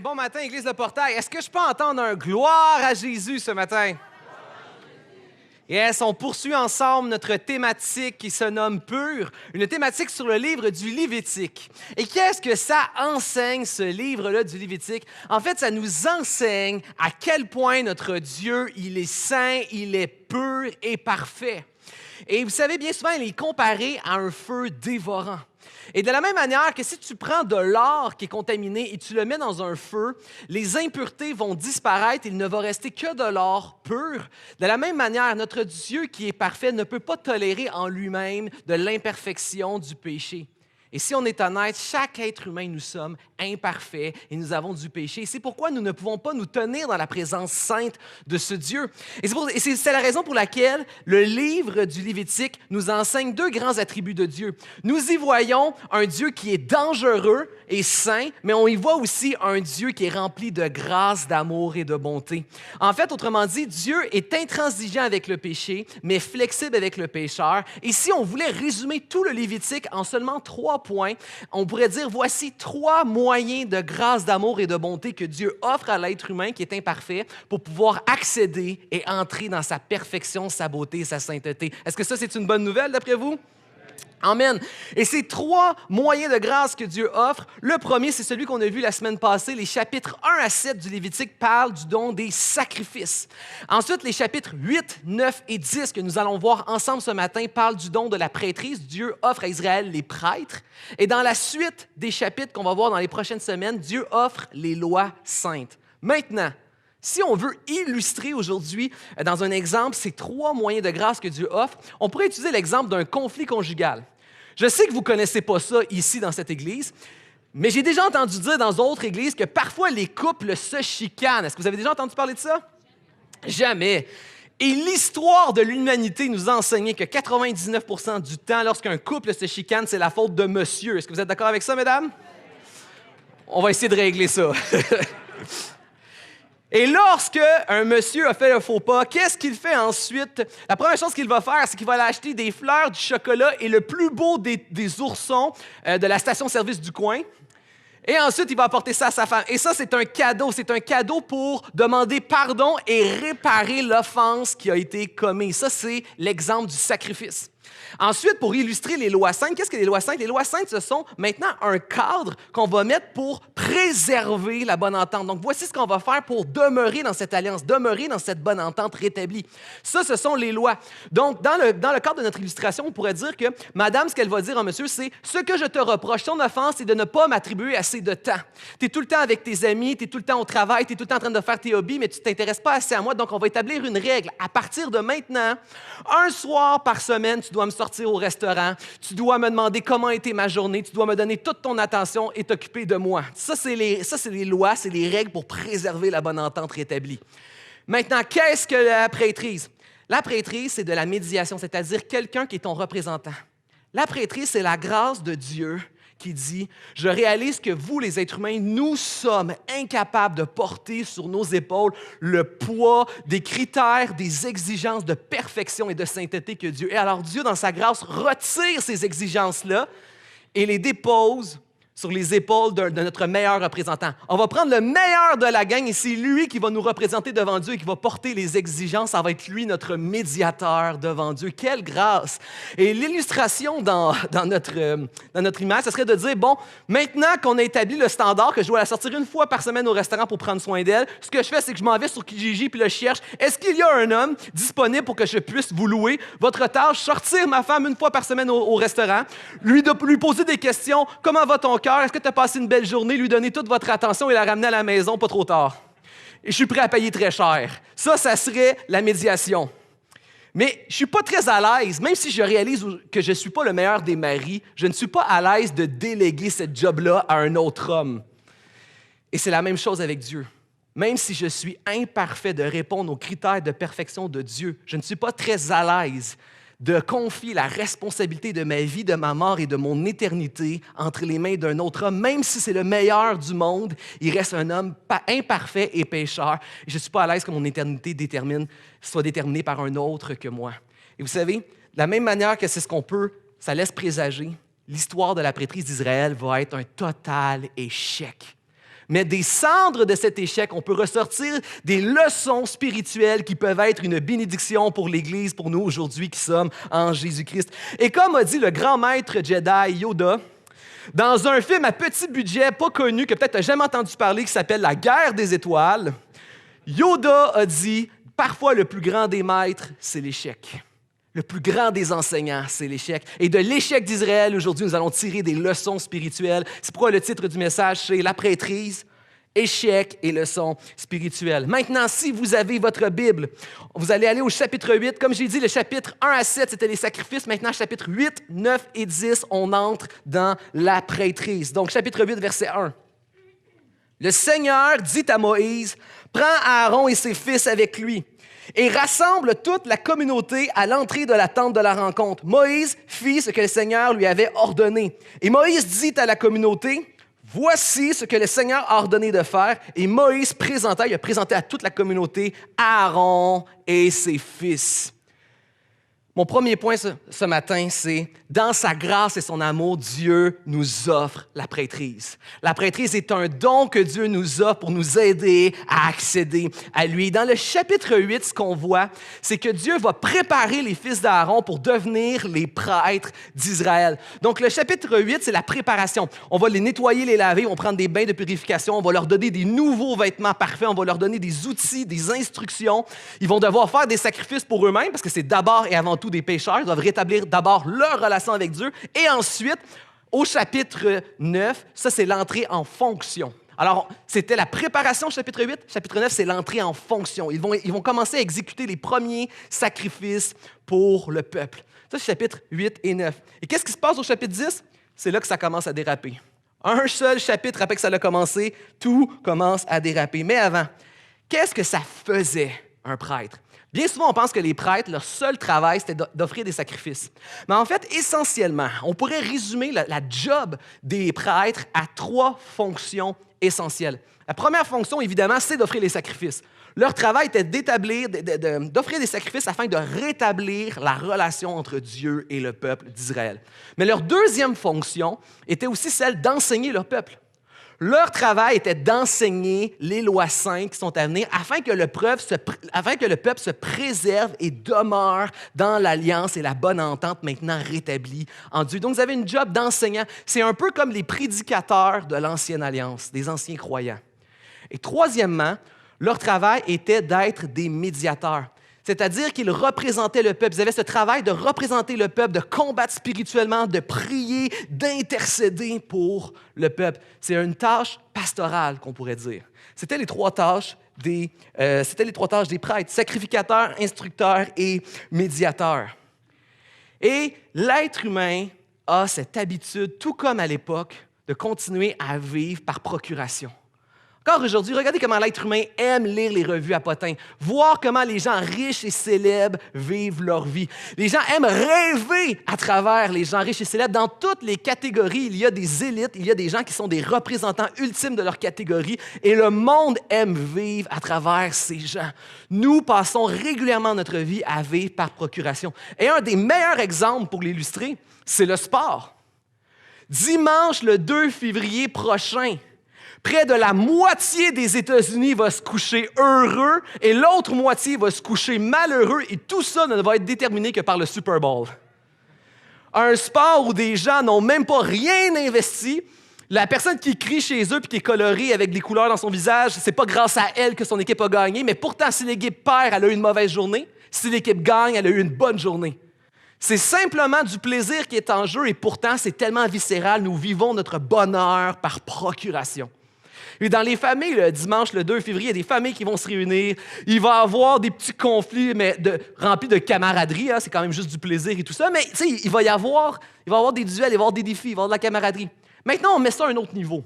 Bon matin, Église de Portail. Est-ce que je peux entendre un gloire à Jésus ce matin? Yes, on poursuit ensemble notre thématique qui se nomme Pur, une thématique sur le livre du Lévitique. Et qu'est-ce que ça enseigne, ce livre-là du Lévitique? En fait, ça nous enseigne à quel point notre Dieu, il est saint, il est pur et parfait. Et vous savez, bien souvent, il est comparé à un feu dévorant. Et de la même manière que si tu prends de l'or qui est contaminé et tu le mets dans un feu, les impuretés vont disparaître, il ne va rester que de l'or pur. De la même manière, notre Dieu qui est parfait ne peut pas tolérer en lui-même de l'imperfection du péché. Et si on est honnête, chaque être humain, nous sommes imparfaits et nous avons du péché. Et c'est pourquoi nous ne pouvons pas nous tenir dans la présence sainte de ce Dieu. Et c'est la raison pour laquelle le livre du Lévitique nous enseigne deux grands attributs de Dieu. Nous y voyons un Dieu qui est dangereux et saint, mais on y voit aussi un Dieu qui est rempli de grâce, d'amour et de bonté. En fait, autrement dit, Dieu est intransigeant avec le péché, mais flexible avec le pécheur. Et si on voulait résumer tout le Lévitique en seulement 3 points, on pourrait dire voici 3 moyens de grâce, d'amour et de bonté que Dieu offre à l'être humain qui est imparfait pour pouvoir accéder et entrer dans sa perfection, sa beauté et sa sainteté. Est-ce que ça, c'est une bonne nouvelle d'après vous? Amen. Et ces 3 moyens de grâce que Dieu offre, le premier, c'est celui qu'on a vu la semaine passée. Les chapitres 1 à 7 du Lévitique parlent du don des sacrifices. Ensuite, les chapitres 8, 9 et 10 que nous allons voir ensemble ce matin parlent du don de la prêtrise. Dieu offre à Israël les prêtres. Et dans la suite des chapitres qu'on va voir dans les prochaines semaines, Dieu offre les lois saintes. Maintenant, si on veut illustrer aujourd'hui, dans un exemple, ces 3 moyens de grâce que Dieu offre, on pourrait utiliser l'exemple d'un conflit conjugal. Je sais que vous ne connaissez pas ça ici dans cette église, mais j'ai déjà entendu dire dans d'autres églises que parfois les couples se chicanent. Est-ce que vous avez déjà entendu parler de ça? Jamais. Et l'histoire de l'humanité nous a enseigné que 99% du temps, lorsqu'un couple se chicane, c'est la faute de monsieur. Est-ce que vous êtes d'accord avec ça, mesdames? On va essayer de régler ça. Et lorsque un monsieur a fait le faux pas, qu'est-ce qu'il fait ensuite? La première chose qu'il va faire, c'est qu'il va aller acheter des fleurs, du chocolat et le plus beau des oursons de la station-service du coin. Et ensuite, il va apporter ça à sa femme. Et ça, c'est un cadeau. C'est un cadeau pour demander pardon et réparer l'offense qui a été commise. Ça, c'est l'exemple du sacrifice. Ensuite, pour illustrer les lois saintes, qu'est-ce que les lois saintes? Les lois saintes, ce sont maintenant un cadre qu'on va mettre pour préserver la bonne entente. Donc, voici ce qu'on va faire pour demeurer dans cette alliance, demeurer dans cette bonne entente rétablie. Ça, ce sont les lois. Donc, dans le cadre de notre illustration, on pourrait dire que madame, ce qu'elle va dire à monsieur, c'est « Ce que je te reproche, ton offense, c'est de ne pas m'attribuer assez de temps. Tu es tout le temps avec tes amis, tu es tout le temps au travail, tu es tout le temps en train de faire tes hobbies, mais tu ne t'intéresses pas assez à moi. Donc, on va établir une règle. À partir de maintenant, un soir par semaine, tu dois me sortir au restaurant, tu dois me demander comment était ma journée, tu dois me donner toute ton attention et t'occuper de moi. Ça, c'est les lois, c'est les règles pour préserver la bonne entente rétablie. Maintenant, qu'est-ce que la prêtrise? La prêtrise, c'est de la médiation, c'est-à-dire quelqu'un qui est ton représentant. La prêtrise, c'est la grâce de Dieu qui dit « Je réalise que vous, les êtres humains, nous sommes incapables de porter sur nos épaules le poids des critères, des exigences de perfection et de sainteté que Dieu est. Alors Dieu, dans sa grâce, retire ces exigences-là et les dépose sur les épaules de notre meilleur représentant. On va prendre le meilleur de la gang et c'est lui qui va nous représenter devant Dieu et qui va porter les exigences. Ça va être lui, notre médiateur devant Dieu. Quelle grâce! Et l'illustration dans notre image, ce serait de dire, bon, maintenant qu'on a établi le standard, que je dois la sortir 1 fois par semaine au restaurant pour prendre soin d'elle, ce que je fais, c'est que je m'en vais sur Kijiji puis je cherche, est-ce qu'il y a un homme disponible pour que je puisse vous louer? Votre tâche, sortir ma femme 1 fois par semaine au restaurant, lui poser des questions, comment va ton cœur? Est-ce que tu as passé une belle journée? Lui donner toute votre attention et la ramener à la maison, pas trop tard. Et je suis prêt à payer très cher. Ça serait la médiation. Mais je ne suis pas très à l'aise, même si je réalise que je ne suis pas le meilleur des maris, je ne suis pas à l'aise de déléguer cette job-là à un autre homme. Et c'est la même chose avec Dieu. Même si je suis imparfait de répondre aux critères de perfection de Dieu, je ne suis pas très à l'aise de confier la responsabilité de ma vie, de ma mort et de mon éternité entre les mains d'un autre homme. Même si c'est le meilleur du monde, il reste un homme imparfait et pécheur. Je ne suis pas à l'aise que mon éternité soit déterminée par un autre que moi. Et vous savez, de la même manière que c'est ce qu'on peut, ça laisse présager, l'histoire de la prêtrise d'Israël va être un total échec. Mais des cendres de cet échec, on peut ressortir des leçons spirituelles qui peuvent être une bénédiction pour l'Église, pour nous aujourd'hui qui sommes en Jésus-Christ. Et comme a dit le grand maître Jedi Yoda, dans un film à petit budget, pas connu, que peut-être tu n'as jamais entendu parler, qui s'appelle La Guerre des étoiles, Yoda a dit « Parfois, le plus grand des maîtres, c'est l'échec. » Le plus grand des enseignants, c'est l'échec. Et de l'échec d'Israël, aujourd'hui, nous allons tirer des leçons spirituelles. C'est pourquoi le titre du message, c'est « La prêtrise, échec et leçons spirituelles ». Maintenant, si vous avez votre Bible, vous allez aller au chapitre 8. Comme j'ai dit, le chapitre 1 à 7, c'était les sacrifices. Maintenant, chapitre 8, 9 et 10, on entre dans la prêtrise. Donc, chapitre 8, verset 1. Le Seigneur dit à Moïse, « Prends Aaron et ses fils avec lui. » Et rassemble toute la communauté à l'entrée de la tente de la rencontre. Moïse fit ce que le Seigneur lui avait ordonné. Et Moïse dit à la communauté, « Voici ce que le Seigneur a ordonné de faire. » Et Moïse il a présenté à toute la communauté Aaron et ses fils. Mon premier point ce matin, c'est dans sa grâce et son amour, Dieu nous offre la prêtrise. La prêtrise est un don que Dieu nous offre pour nous aider à accéder à lui. Dans le chapitre 8, ce qu'on voit, c'est que Dieu va préparer les fils d'Aaron pour devenir les prêtres d'Israël. Donc, le chapitre 8, c'est la préparation. On va les nettoyer, les laver, on va prendre des bains de purification, on va leur donner des nouveaux vêtements parfaits, on va leur donner des outils, des instructions. Ils vont devoir faire des sacrifices pour eux-mêmes parce que c'est d'abord et avant tout des pécheurs. Ils doivent rétablir d'abord leur relation avec Dieu. Et ensuite, au chapitre 9, ça, c'est l'entrée en fonction. Alors, c'était la préparation, chapitre 8. Chapitre 9, c'est l'entrée en fonction. Ils vont commencer à exécuter les premiers sacrifices pour le peuple. Ça, c'est chapitre 8 et 9. Et qu'est-ce qui se passe au chapitre 10? C'est là que ça commence à déraper. Un seul chapitre après que ça a commencé, tout commence à déraper. Mais avant, qu'est-ce que ça faisait, un prêtre? Bien souvent, on pense que les prêtres, leur seul travail, c'était d'offrir des sacrifices. Mais en fait, essentiellement, on pourrait résumer la job des prêtres à 3 fonctions essentielles. La première fonction, évidemment, c'est d'offrir les sacrifices. Leur travail était d'offrir des sacrifices afin de rétablir la relation entre Dieu et le peuple d'Israël. Mais leur deuxième fonction était aussi celle d'enseigner leur peuple. Leur travail était d'enseigner les lois saintes qui sont à venir afin que le peuple se préserve et demeure dans l'alliance et la bonne entente maintenant rétablie en Dieu. Donc, vous avez une job d'enseignant. C'est un peu comme les prédicateurs de l'ancienne alliance, des anciens croyants. Et troisièmement, leur travail était d'être des médiateurs. C'est-à-dire qu'ils représentaient le peuple. Ils avaient ce travail de représenter le peuple, de combattre spirituellement, de prier, d'intercéder pour le peuple. C'est une tâche pastorale, qu'on pourrait dire. C'était les 3 tâches des prêtres, sacrificateurs, instructeurs et médiateurs. Et l'être humain a cette habitude, tout comme à l'époque, de continuer à vivre par procuration. Encore aujourd'hui, regardez comment l'être humain aime lire les revues à potins, voir comment les gens riches et célèbres vivent leur vie. Les gens aiment rêver à travers les gens riches et célèbres. Dans toutes les catégories, il y a des élites, il y a des gens qui sont des représentants ultimes de leur catégorie et le monde aime vivre à travers ces gens. Nous passons régulièrement notre vie à vivre par procuration. Et un des meilleurs exemples pour l'illustrer, c'est le sport. Dimanche, le 2 février prochain, près de la moitié des États-Unis va se coucher heureux et l'autre moitié va se coucher malheureux et tout ça ne va être déterminé que par le Super Bowl. Un sport où des gens n'ont même pas rien investi. La personne qui crie chez eux et qui est colorée avec des couleurs dans son visage, c'est pas grâce à elle que son équipe a gagné, mais pourtant, si l'équipe perd, elle a eu une mauvaise journée. Si l'équipe gagne, elle a eu une bonne journée. C'est simplement du plaisir qui est en jeu et pourtant, c'est tellement viscéral. Nous vivons notre bonheur par procuration. Et dans les familles, le dimanche, le 2 février, il y a des familles qui vont se réunir. Il va y avoir des petits conflits mais remplis de camaraderie. Hein, c'est quand même juste du plaisir et tout ça. Mais il va y avoir des duels, il va y avoir des défis, il va y avoir de la camaraderie. Maintenant, on met ça à un autre niveau.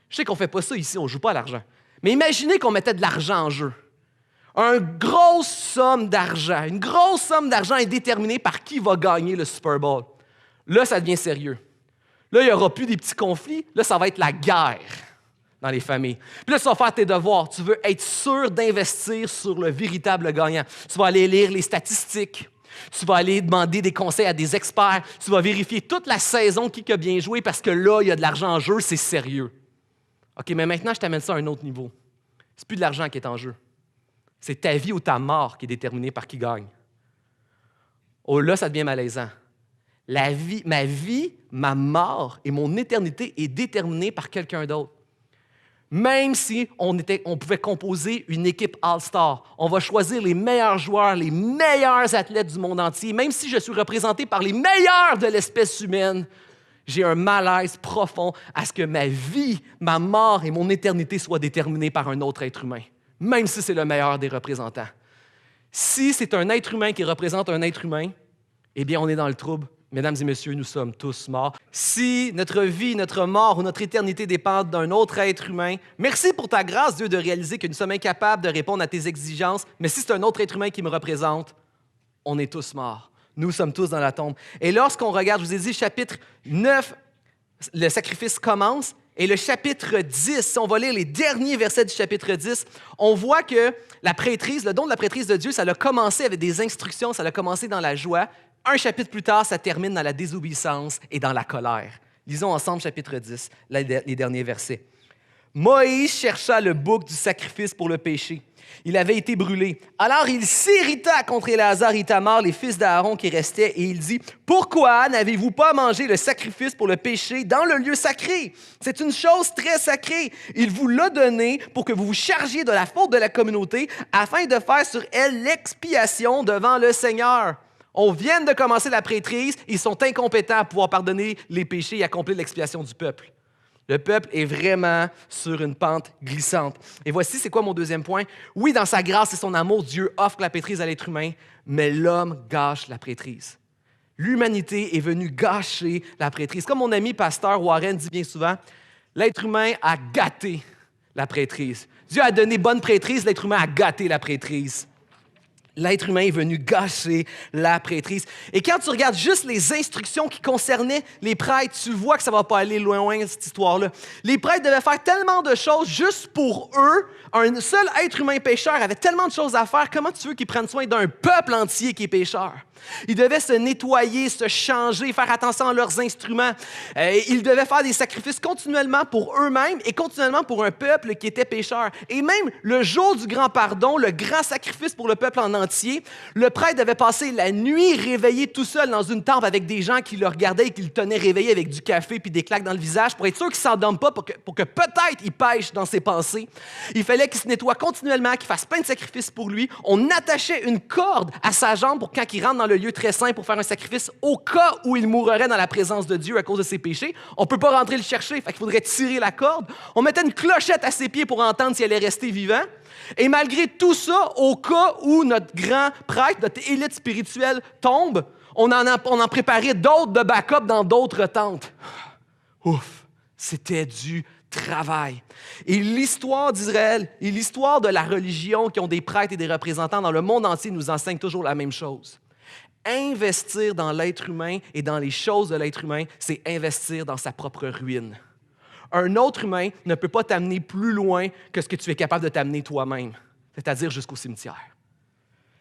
Je sais qu'on ne fait pas ça ici, on ne joue pas à l'argent. Mais imaginez qu'on mettait de l'argent en jeu. Une grosse somme d'argent est déterminée par qui va gagner le Super Bowl. Là, ça devient sérieux. Là, il n'y aura plus des petits conflits. Là, ça va être la guerre dans les familles. Puis là, tu vas faire tes devoirs. Tu veux être sûr d'investir sur le véritable gagnant. Tu vas aller lire les statistiques. Tu vas aller demander des conseils à des experts. Tu vas vérifier toute la saison qui a bien joué parce que là, il y a de l'argent en jeu, c'est sérieux. OK, mais maintenant, je t'amène ça à un autre niveau. C'est plus de l'argent qui est en jeu. C'est ta vie ou ta mort qui est déterminée par qui gagne. Oh là, ça devient malaisant. Ma vie, ma mort et mon éternité est déterminée par quelqu'un d'autre. Même si on pouvait composer une équipe All-Star, on va choisir les meilleurs joueurs, les meilleurs athlètes du monde entier, même si je suis représenté par les meilleurs de l'espèce humaine, j'ai un malaise profond à ce que ma vie, ma mort et mon éternité soient déterminées par un autre être humain, même si c'est le meilleur des représentants. Si c'est un être humain qui représente un être humain, eh bien, on est dans le trouble. Mesdames et messieurs, nous sommes tous morts. Si notre vie, notre mort ou notre éternité dépendent d'un autre être humain, merci pour ta grâce, Dieu, de réaliser que nous sommes incapables de répondre à tes exigences, mais si c'est un autre être humain qui me représente, on est tous morts. Nous sommes tous dans la tombe. Et lorsqu'on regarde, je vous ai dit, chapitre 9, le sacrifice commence, et le chapitre 10, si on va lire les derniers versets du chapitre 10, on voit que la prêtrise, le don de la prêtrise de Dieu, ça a commencé avec des instructions, ça a commencé dans la joie. Un chapitre plus tard, ça termine dans la désobéissance et dans la colère. Lisons ensemble chapitre 10, les derniers versets. Moïse chercha le bouc du sacrifice pour le péché. Il avait été brûlé. Alors il s'irrita contre Éléazar et Ithamar, les fils d'Aaron qui restaient, et il dit, « Pourquoi n'avez-vous pas mangé le sacrifice pour le péché dans le lieu sacré? C'est une chose très sacrée. Il vous l'a donné pour que vous vous chargiez de la faute de la communauté afin de faire sur elle l'expiation devant le Seigneur. » On vient de commencer la prêtrise, ils sont incompétents à pouvoir pardonner les péchés et accomplir l'expiation du peuple. Le peuple est vraiment sur une pente glissante. Et voici, c'est quoi mon deuxième point? Oui, dans sa grâce et son amour, Dieu offre la prêtrise à l'être humain, mais l'homme gâche la prêtrise. L'humanité est venue gâcher la prêtrise. Comme mon ami pasteur Warren dit bien souvent, l'être humain a gâté la prêtrise. Dieu a donné bonne prêtrise, l'être humain a gâté la prêtrise. L'être humain est venu gâcher la prêtrise. Et quand tu regardes juste les instructions qui concernaient les prêtres, tu vois que ça ne va pas aller loin, cette histoire-là. Les prêtres devaient faire tellement de choses juste pour eux. Un seul être humain pécheur avait tellement de choses à faire. Comment tu veux qu'ils prennent soin d'un peuple entier qui est pécheur? Ils devaient se nettoyer, se changer, faire attention à leurs instruments. Ils devaient faire des sacrifices continuellement pour eux-mêmes et continuellement pour un peuple qui était pécheur. Et même le jour du grand pardon, le grand sacrifice pour le peuple en entier, le prêtre devait passer la nuit réveillé tout seul dans une tente avec des gens qui le regardaient et qui le tenaient réveillé avec du café puis des claques dans le visage pour être sûr qu'il ne s'endorme pas, pour que peut-être il pêche dans ses pensées. Il fallait qu'il se nettoie continuellement, qu'il fasse plein de sacrifices pour lui. On attachait une corde à sa jambe pour quand il rentre dans le lieu très saint pour faire un sacrifice au cas où il mourrait dans la présence de Dieu à cause de ses péchés. On ne peut pas rentrer le chercher, fait qu'il faudrait tirer la corde. On mettait une clochette à ses pieds pour entendre s'il allait rester vivant. Et malgré tout ça, au cas où notre grand prêtre, notre élite spirituelle tombe, on en préparait d'autres de backup dans d'autres tentes. Ouf, c'était du travail. Et l'histoire d'Israël et l'histoire de la religion qui ont des prêtres et des représentants dans le monde entier nous enseignent toujours la même chose. Investir dans l'être humain et dans les choses de l'être humain, c'est investir dans sa propre ruine. Un autre humain ne peut pas t'amener plus loin que ce que tu es capable de t'amener toi-même, c'est-à-dire jusqu'au cimetière.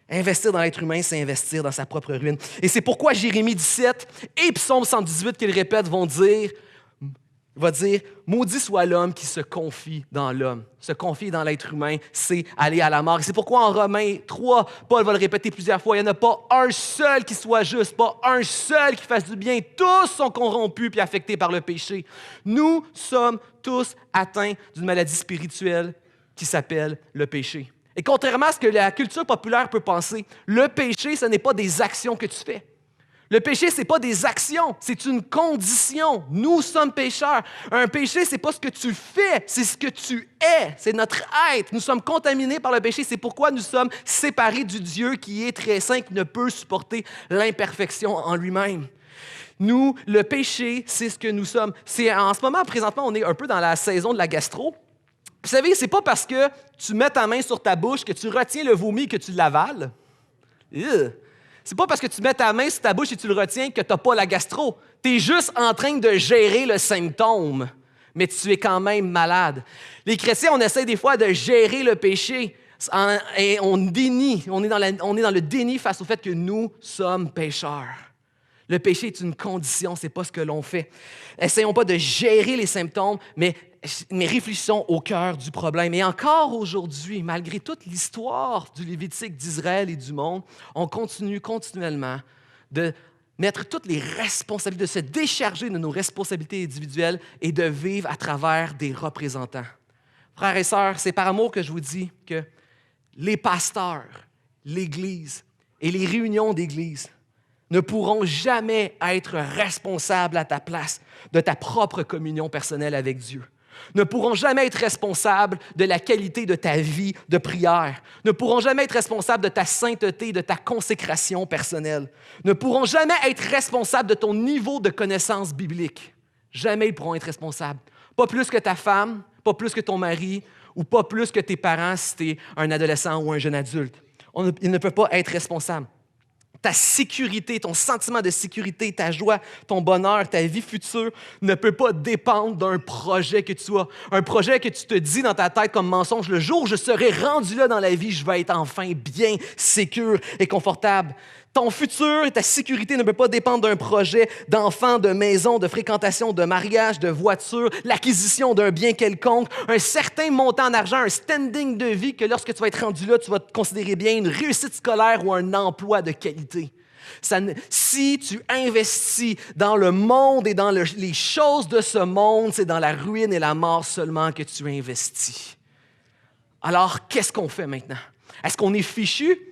Investir dans l'être humain, c'est investir dans sa propre ruine. Et c'est pourquoi Jérémie 17 et Psaume 118 qu'il répète va dire « Maudit soit l'homme qui se confie dans l'homme. » Se confier dans l'être humain, c'est aller à la mort. Et c'est pourquoi en Romains 3, Paul va le répéter plusieurs fois, il n'y en a pas un seul qui soit juste, pas un seul qui fasse du bien. Tous sont corrompus puis affectés par le péché. Nous sommes tous atteints d'une maladie spirituelle qui s'appelle le péché. Et contrairement à ce que la culture populaire peut penser, le péché, ce n'est pas des actions que tu fais. Le péché, ce n'est pas des actions, c'est une condition. Nous sommes pécheurs. Un péché, ce n'est pas ce que tu fais, c'est ce que tu es. C'est notre être. Nous sommes contaminés par le péché. C'est pourquoi nous sommes séparés du Dieu qui est très saint, qui ne peut supporter l'imperfection en lui-même. Nous, le péché, c'est ce que nous sommes. En ce moment, présentement, on est un peu dans la saison de la gastro. Vous savez, ce n'est pas parce que tu mets ta main sur ta bouche que tu retiens le vomi que tu l'avales. C'est pas parce que tu mets ta main sur ta bouche et tu le retiens que tu n'as pas la gastro. Tu es juste en train de gérer le symptôme, mais tu es quand même malade. Les chrétiens, on essaie des fois de gérer le péché et on dénie. On est dans le déni face au fait que nous sommes pécheurs. Le péché est une condition, ce n'est pas ce que l'on fait. Essayons pas de gérer les symptômes, mais mais réfléchissons au cœur du problème. Et encore aujourd'hui, malgré toute l'histoire du Lévitique, d'Israël et du monde, on continue continuellement de mettre toutes les responsabilités, de se décharger de nos responsabilités individuelles et de vivre à travers des représentants. Frères et sœurs, c'est par amour que je vous dis que les pasteurs, l'Église et les réunions d'Église ne pourront jamais être responsables à ta place de ta propre communion personnelle avec Dieu. Ne pourront jamais être responsables de la qualité de ta vie de prière. Ne pourront jamais être responsables de ta sainteté, de ta consécration personnelle. Ne pourront jamais être responsables de ton niveau de connaissance biblique. Jamais ils pourront être responsables. Pas plus que ta femme, pas plus que ton mari, ou pas plus que tes parents si tu es un adolescent ou un jeune adulte. Ils ne peuvent pas être responsables. Ta sécurité, ton sentiment de sécurité, ta joie, ton bonheur, ta vie future ne peut pas dépendre d'un projet que tu as. Un projet que tu te dis dans ta tête comme mensonge. Le jour où je serai rendu là dans la vie, je vais être enfin bien, sécure et confortable. Ton futur et ta sécurité ne peut pas dépendre d'un projet d'enfant, de maison, de fréquentation, de mariage, de voiture, l'acquisition d'un bien quelconque, un certain montant d'argent, un standing de vie que lorsque tu vas être rendu là, tu vas te considérer bien, une réussite scolaire ou un emploi de qualité. Si tu investis dans le monde et dans les choses de ce monde, c'est dans la ruine et la mort seulement que tu investis. Alors, qu'est-ce qu'on fait maintenant? Est-ce qu'on est fichu?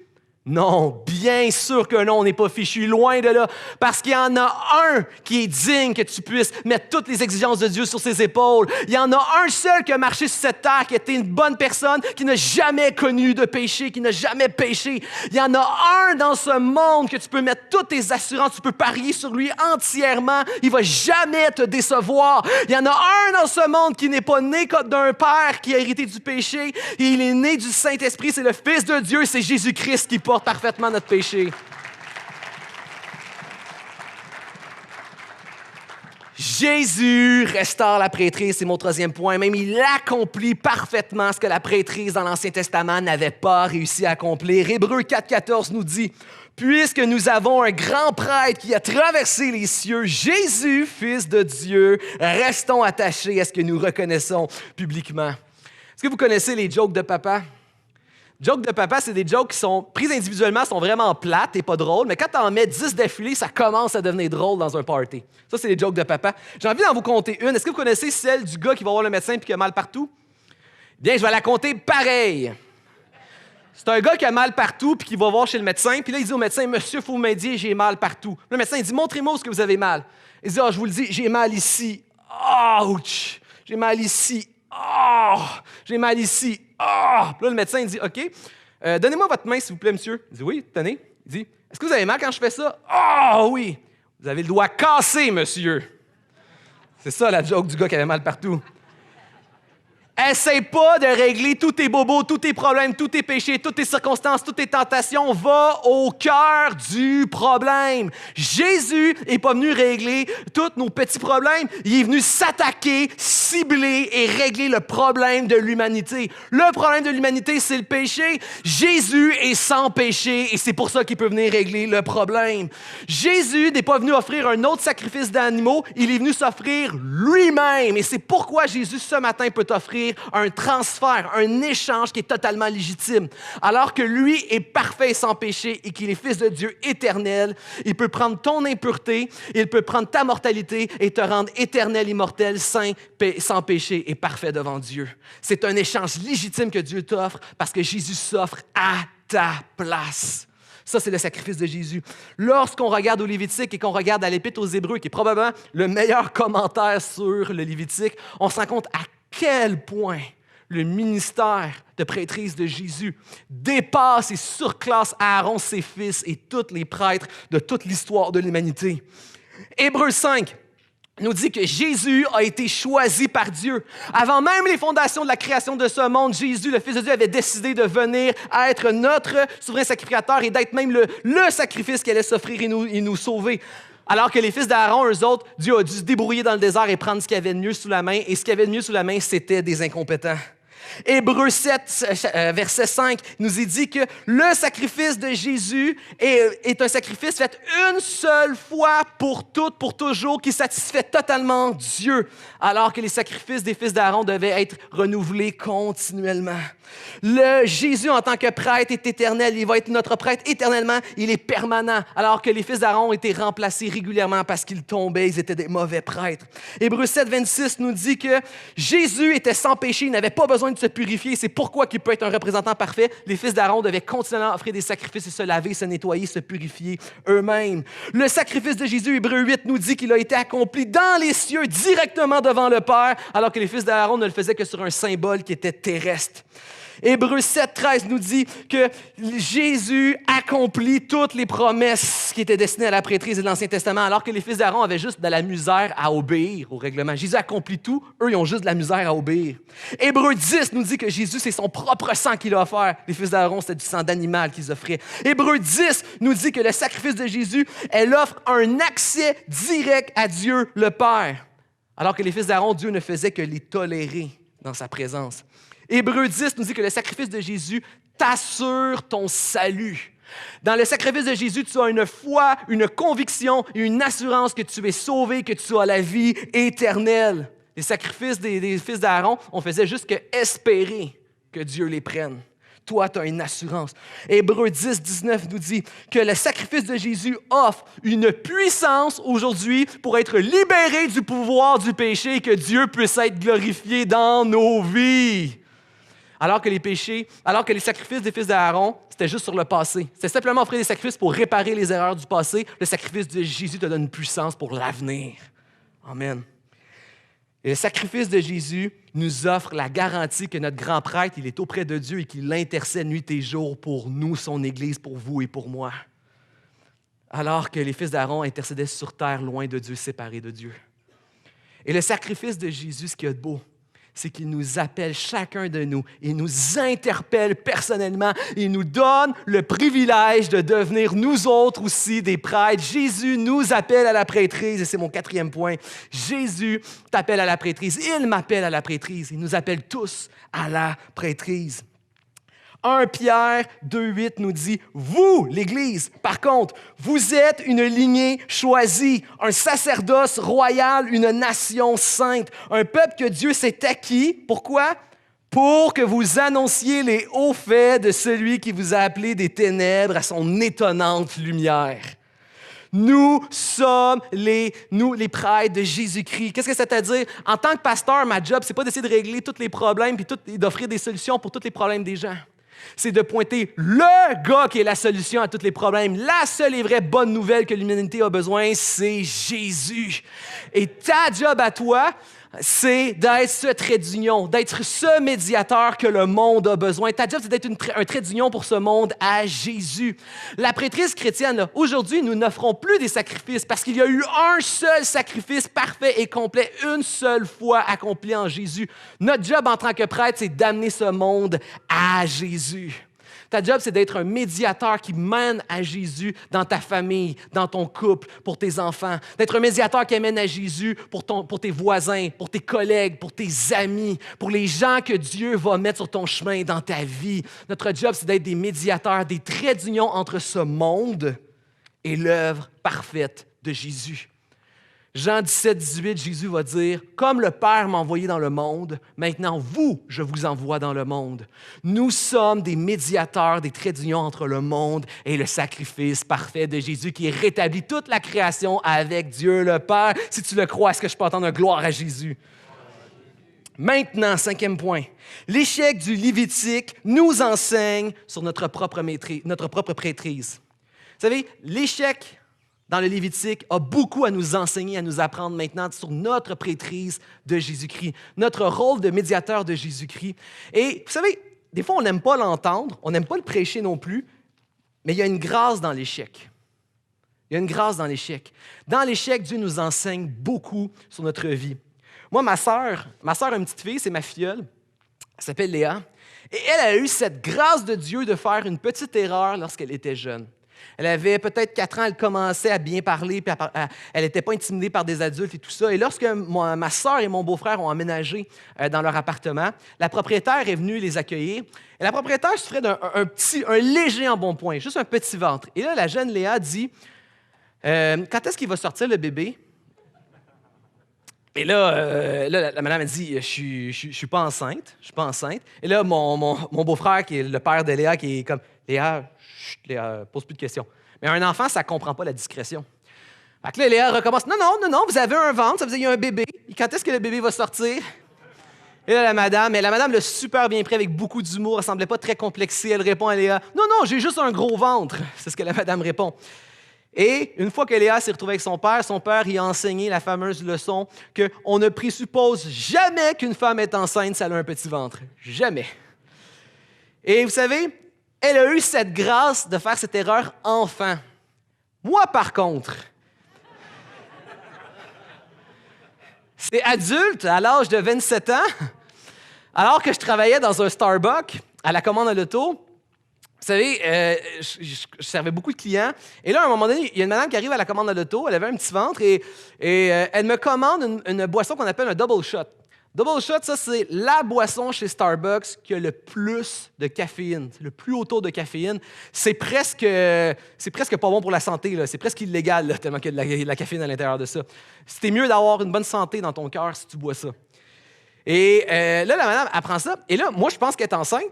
Non, bien sûr que non, on n'est pas fichu, loin de là, parce qu'il y en a un qui est digne que tu puisses mettre toutes les exigences de Dieu sur ses épaules. Il y en a un seul qui a marché sur cette terre, qui a été une bonne personne, qui n'a jamais connu de péché, qui n'a jamais péché. Il y en a un dans ce monde que tu peux mettre toutes tes assurances, tu peux parier sur lui entièrement, il ne va jamais te décevoir. Il y en a un dans ce monde qui n'est pas né d'un père qui a hérité du péché, et il est né du Saint-Esprit, c'est le Fils de Dieu, c'est Jésus-Christ qui porte parfaitement notre péché. Jésus restaure la prêtrise, c'est mon troisième point. Même il accomplit parfaitement ce que la prêtrise dans l'Ancien Testament n'avait pas réussi à accomplir. Hébreux 4,14 nous dit « Puisque nous avons un grand prêtre qui a traversé les cieux, Jésus, Fils de Dieu, restons attachés à ce que nous reconnaissons publiquement. » Est-ce que vous connaissez les jokes de papa? Jokes de papa, c'est des jokes qui sont prises individuellement, sont vraiment plates et pas drôles, mais quand tu en mets 10 d'affilée, ça commence à devenir drôle dans un party. Ça, c'est les jokes de papa. J'ai envie d'en vous conter une. Est-ce que vous connaissez celle du gars qui va voir le médecin et qui a mal partout? Bien, je vais la compter pareil. C'est un gars qui a mal partout puis qui va voir chez le médecin. Puis là, il dit au médecin, « Monsieur, il faut m'aider, j'ai mal partout. » Le médecin il dit, « Montrez-moi où est-ce que vous avez mal. » Il dit, « Ah, je vous le dis, j'ai mal ici. Ouch! J'ai mal ici. Oh! J'ai mal ici. Oh! » Puis là, le médecin il dit, « OK, donnez-moi votre main, s'il vous plaît, monsieur. » Il dit, « Oui, tenez. » Il dit, « Est-ce que vous avez mal quand je fais ça? »« Oh oui! Vous avez le doigt cassé, monsieur. » C'est ça la joke du gars qui avait mal partout. Essaye pas de régler tous tes bobos, tous tes problèmes, tous tes péchés, toutes tes circonstances, toutes tes tentations. Va au cœur du problème. Jésus n'est pas venu régler tous nos petits problèmes. Il est venu s'attaquer, cibler et régler le problème de l'humanité. Le problème de l'humanité, c'est le péché. Jésus est sans péché et c'est pour ça qu'il peut venir régler le problème. Jésus n'est pas venu offrir un autre sacrifice d'animaux. Il est venu s'offrir lui-même. Et c'est pourquoi Jésus, ce matin, peut t'offrir un transfert, un échange qui est totalement légitime. Alors que lui est parfait et sans péché et qu'il est Fils de Dieu éternel, il peut prendre ton impureté, il peut prendre ta mortalité et te rendre éternel, immortel, saint, sans péché et parfait devant Dieu. C'est un échange légitime que Dieu t'offre parce que Jésus s'offre à ta place. Ça, c'est le sacrifice de Jésus. Lorsqu'on regarde au Lévitique et qu'on regarde à l'Épître aux Hébreux, qui est probablement le meilleur commentaire sur le Lévitique, on se rend compte à quel point le ministère de prêtrise de Jésus dépasse et surclasse Aaron, ses fils et tous les prêtres de toute l'histoire de l'humanité. Hébreux 5 nous dit que Jésus a été choisi par Dieu. Avant même les fondations de la création de ce monde, Jésus, le Fils de Dieu, avait décidé de venir être notre souverain sacrificateur et d'être même le sacrifice qui allait s'offrir et nous sauver. Alors que les fils d'Aaron, eux autres, Dieu a dû se débrouiller dans le désert et prendre ce qu'il y avait de mieux sous la main. Et ce qu'il y avait de mieux sous la main, c'était des incompétents. Hébreux 7, verset 5, nous est dit que le sacrifice de Jésus est un sacrifice fait une seule fois pour toutes, pour toujours, qui satisfait totalement Dieu, alors que les sacrifices des fils d'Aaron devaient être renouvelés continuellement. Le Jésus, en tant que prêtre, est éternel. Il va être notre prêtre éternellement. Il est permanent, alors que les fils d'Aaron étaient remplacés régulièrement parce qu'ils tombaient. Ils étaient des mauvais prêtres. Hébreux 7, 26 nous dit que Jésus était sans péché. Il n'avait pas besoin de se purifier. C'est pourquoi il peut être un représentant parfait. Les fils d'Aaron devaient continuellement offrir des sacrifices et se laver, se nettoyer, se purifier eux-mêmes. Le sacrifice de Jésus, Hébreux 8, nous dit qu'il a été accompli dans les cieux, directement devant le Père, alors que les fils d'Aaron ne le faisaient que sur un symbole qui était terrestre. Hébreux 7, 13 nous dit que Jésus accomplit toutes les promesses qui étaient destinées à la prêtrise de l'Ancien Testament, alors que les fils d'Aaron avaient juste de la misère à obéir au règlement. Jésus accomplit tout, eux, ils ont juste de la misère à obéir. Hébreux 10 nous dit que Jésus, c'est son propre sang qu'il a offert. Les fils d'Aaron, c'était du sang d'animal qu'ils offraient. Hébreux 10 nous dit que le sacrifice de Jésus, elle offre un accès direct à Dieu le Père, alors que les fils d'Aaron, Dieu ne faisait que les tolérer dans sa présence. Hébreux 10 nous dit que le sacrifice de Jésus t'assure ton salut. Dans le sacrifice de Jésus, tu as une foi, une conviction et une assurance que tu es sauvé, que tu as la vie éternelle. Les sacrifices des fils d'Aaron, on faisait juste que espérer que Dieu les prenne. Toi, tu as une assurance. Hébreux 10, 19 nous dit que le sacrifice de Jésus offre une puissance aujourd'hui pour être libéré du pouvoir du péché et que Dieu puisse être glorifié dans nos vies. Alors que les sacrifices des fils d'Aaron, c'était juste sur le passé. C'était simplement offrir des sacrifices pour réparer les erreurs du passé. Le sacrifice de Jésus te donne une puissance pour l'avenir. Amen. Et le sacrifice de Jésus nous offre la garantie que notre grand prêtre, il est auprès de Dieu et qu'il intercède nuit et jour pour nous, son Église, pour vous et pour moi. Alors que les fils d'Aaron intercédaient sur terre, loin de Dieu, séparés de Dieu. Et le sacrifice de Jésus, ce qu'il y a de beau, c'est qu'il nous appelle chacun de nous, il nous interpelle personnellement, il nous donne le privilège de devenir nous autres aussi des prêtres. Jésus nous appelle à la prêtrise, et c'est mon 4e point. Jésus t'appelle à la prêtrise, il m'appelle à la prêtrise, il nous appelle tous à la prêtrise. 1 Pierre 2,8 nous dit « Vous, l'Église, par contre, vous êtes une lignée choisie, un sacerdoce royal, une nation sainte, un peuple que Dieu s'est acquis. Pourquoi? Pour que vous annonciez les hauts faits de celui qui vous a appelé des ténèbres à son étonnante lumière. » Nous sommes les prêtres de Jésus-Christ. Qu'est-ce que ça veut dire? En tant que pasteur, ma job, c'est pas d'essayer de régler tous les problèmes et d'offrir des solutions pour tous les problèmes des gens. C'est de pointer le gars qui est la solution à tous les problèmes. La seule et vraie bonne nouvelle que l'humanité a besoin, c'est Jésus. Et ta job à toi, c'est d'être ce trait d'union, d'être ce médiateur que le monde a besoin. Ta job, c'est d'être un trait d'union pour ce monde à Jésus. La prêtrise chrétienne, là, aujourd'hui, nous n'offrons plus des sacrifices parce qu'il y a eu un seul sacrifice parfait et complet, une seule fois accompli en Jésus. Notre job en tant que prêtre, c'est d'amener ce monde à Jésus. Ta job, c'est d'être un médiateur qui mène à Jésus dans ta famille, dans ton couple, pour tes enfants. D'être un médiateur qui amène à Jésus pour tes voisins, pour tes collègues, pour tes amis, pour les gens que Dieu va mettre sur ton chemin dans ta vie. Notre job, c'est d'être des médiateurs, des traits d'union entre ce monde et l'œuvre parfaite de Jésus. Jean 17, 18, Jésus va dire « Comme le Père m'a envoyé dans le monde, maintenant vous, je vous envoie dans le monde. » Nous sommes des médiateurs, des traits d'union entre le monde et le sacrifice parfait de Jésus qui rétablit toute la création avec Dieu le Père. Si tu le crois, est-ce que je peux entendre gloire à Jésus? Maintenant, 5e point, l'échec du Lévitique nous enseigne sur notre propre prêtrise. Vous savez, l'échec dans le Lévitique a beaucoup à nous enseigner, à nous apprendre maintenant sur notre prêtrise de Jésus-Christ, notre rôle de médiateur de Jésus-Christ. Et vous savez, des fois, on n'aime pas l'entendre, on n'aime pas le prêcher non plus, mais il y a une grâce dans l'échec. Il y a une grâce dans l'échec. Dans l'échec, Dieu nous enseigne beaucoup sur notre vie. Moi, ma sœur a une petite fille, c'est ma filleule, elle s'appelle Léa, et elle a eu cette grâce de Dieu de faire une petite erreur lorsqu'elle était jeune. Elle avait peut-être 4 ans, elle commençait à bien parler, puis elle n'était pas intimidée par des adultes et tout ça. Et lorsque ma sœur et mon beau-frère ont emménagé dans leur appartement, la propriétaire est venue les accueillir. Et la propriétaire souffrait un léger embonpoint, juste un petit ventre. Et là, la jeune Léa dit quand est-ce qu'il va sortir le bébé? Et là, la madame a dit je suis pas enceinte, je suis pas enceinte. Et là, mon beau-frère, qui est le père de Léa, qui est comme Léa, chut, Léa, pose plus de questions. Mais un enfant, ça comprend pas la discrétion. Fait que là, Léa recommence non, vous avez un ventre, ça veut dire qu'il y a un bébé. Et quand est-ce que le bébé va sortir? Et là, la madame l'a super bien pris avec beaucoup d'humour, elle semblait pas très complexée. Elle répond à Léa non, j'ai juste un gros ventre. C'est ce que la madame répond. Et une fois que Léa s'est retrouvée avec son père y a enseigné la fameuse leçon qu'on ne présuppose jamais qu'une femme est enceinte si elle a un petit ventre. Jamais. Et vous savez, elle a eu cette grâce de faire cette erreur enfant. Moi, par contre, c'est adulte, à l'âge de 27 ans, alors que je travaillais dans un Starbucks à la commande à l'auto. Vous savez, je servais beaucoup de clients. Et là, à un moment donné, il y a une madame qui arrive à la commande de l'auto. Elle avait un petit ventre et elle me commande une boisson qu'on appelle un double shot. Double shot, ça, c'est la boisson chez Starbucks qui a le plus de caféine, le plus haut taux de caféine. C'est presque pas bon pour la santé, là. C'est presque illégal, là, tellement qu'il y a de la caféine à l'intérieur de ça. C'était mieux d'avoir une bonne santé dans ton cœur si tu bois ça. Et là, la madame apprend ça. Et là, moi, je pense qu'elle est enceinte.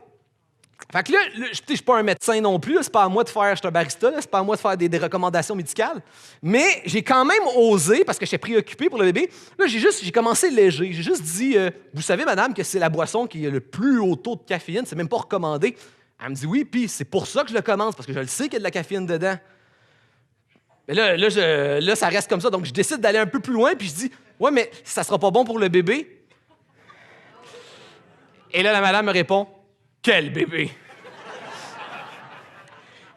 Fait que là, je ne suis pas un médecin non plus, c'est pas à moi de faire, je suis un barista, c'est pas à moi de faire des recommandations médicales, mais j'ai quand même osé, parce que j'étais préoccupé pour le bébé, là, j'ai commencé léger, j'ai juste dit, vous savez, madame, que c'est la boisson qui a le plus haut taux de caféine, c'est même pas recommandé. Elle me dit oui, puis c'est pour ça que je le commence, parce que je le sais qu'il y a de la caféine dedans. Mais là, ça reste comme ça, donc je décide d'aller un peu plus loin, puis je dis, ouais, mais ça sera pas bon pour le bébé. Et là, la madame me répond, quel bébé!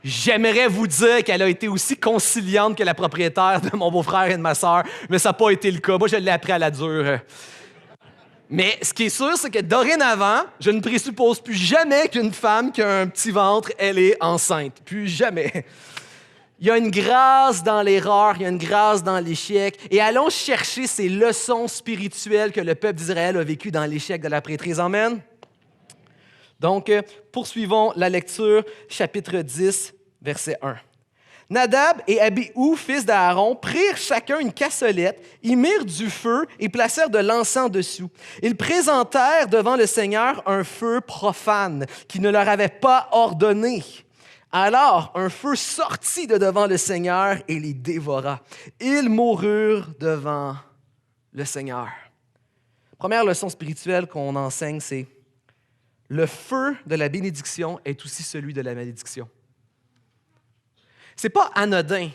J'aimerais vous dire qu'elle a été aussi conciliante que la propriétaire de mon beau-frère et de ma sœur, mais ça n'a pas été le cas. Moi, je l'ai appris à la dure. Mais ce qui est sûr, c'est que dorénavant, je ne présuppose plus jamais qu'une femme qui a un petit ventre, elle est enceinte. Plus jamais. Il y a une grâce dans l'erreur, il y a une grâce dans l'échec. Et allons chercher ces leçons spirituelles que le peuple d'Israël a vécues dans l'échec de la prêtrise. Amen. Donc, poursuivons la lecture, chapitre 10, verset 1. Nadab et Abihu, fils d'Aaron, prirent chacun une cassolette, y mirent du feu et placèrent de l'encens dessous. Ils présentèrent devant le Seigneur un feu profane qui ne leur avait pas ordonné. Alors, un feu sortit de devant le Seigneur et les dévora. Ils moururent devant le Seigneur. Première leçon spirituelle qu'on enseigne, c'est le feu de la bénédiction est aussi celui de la malédiction. C'est pas anodin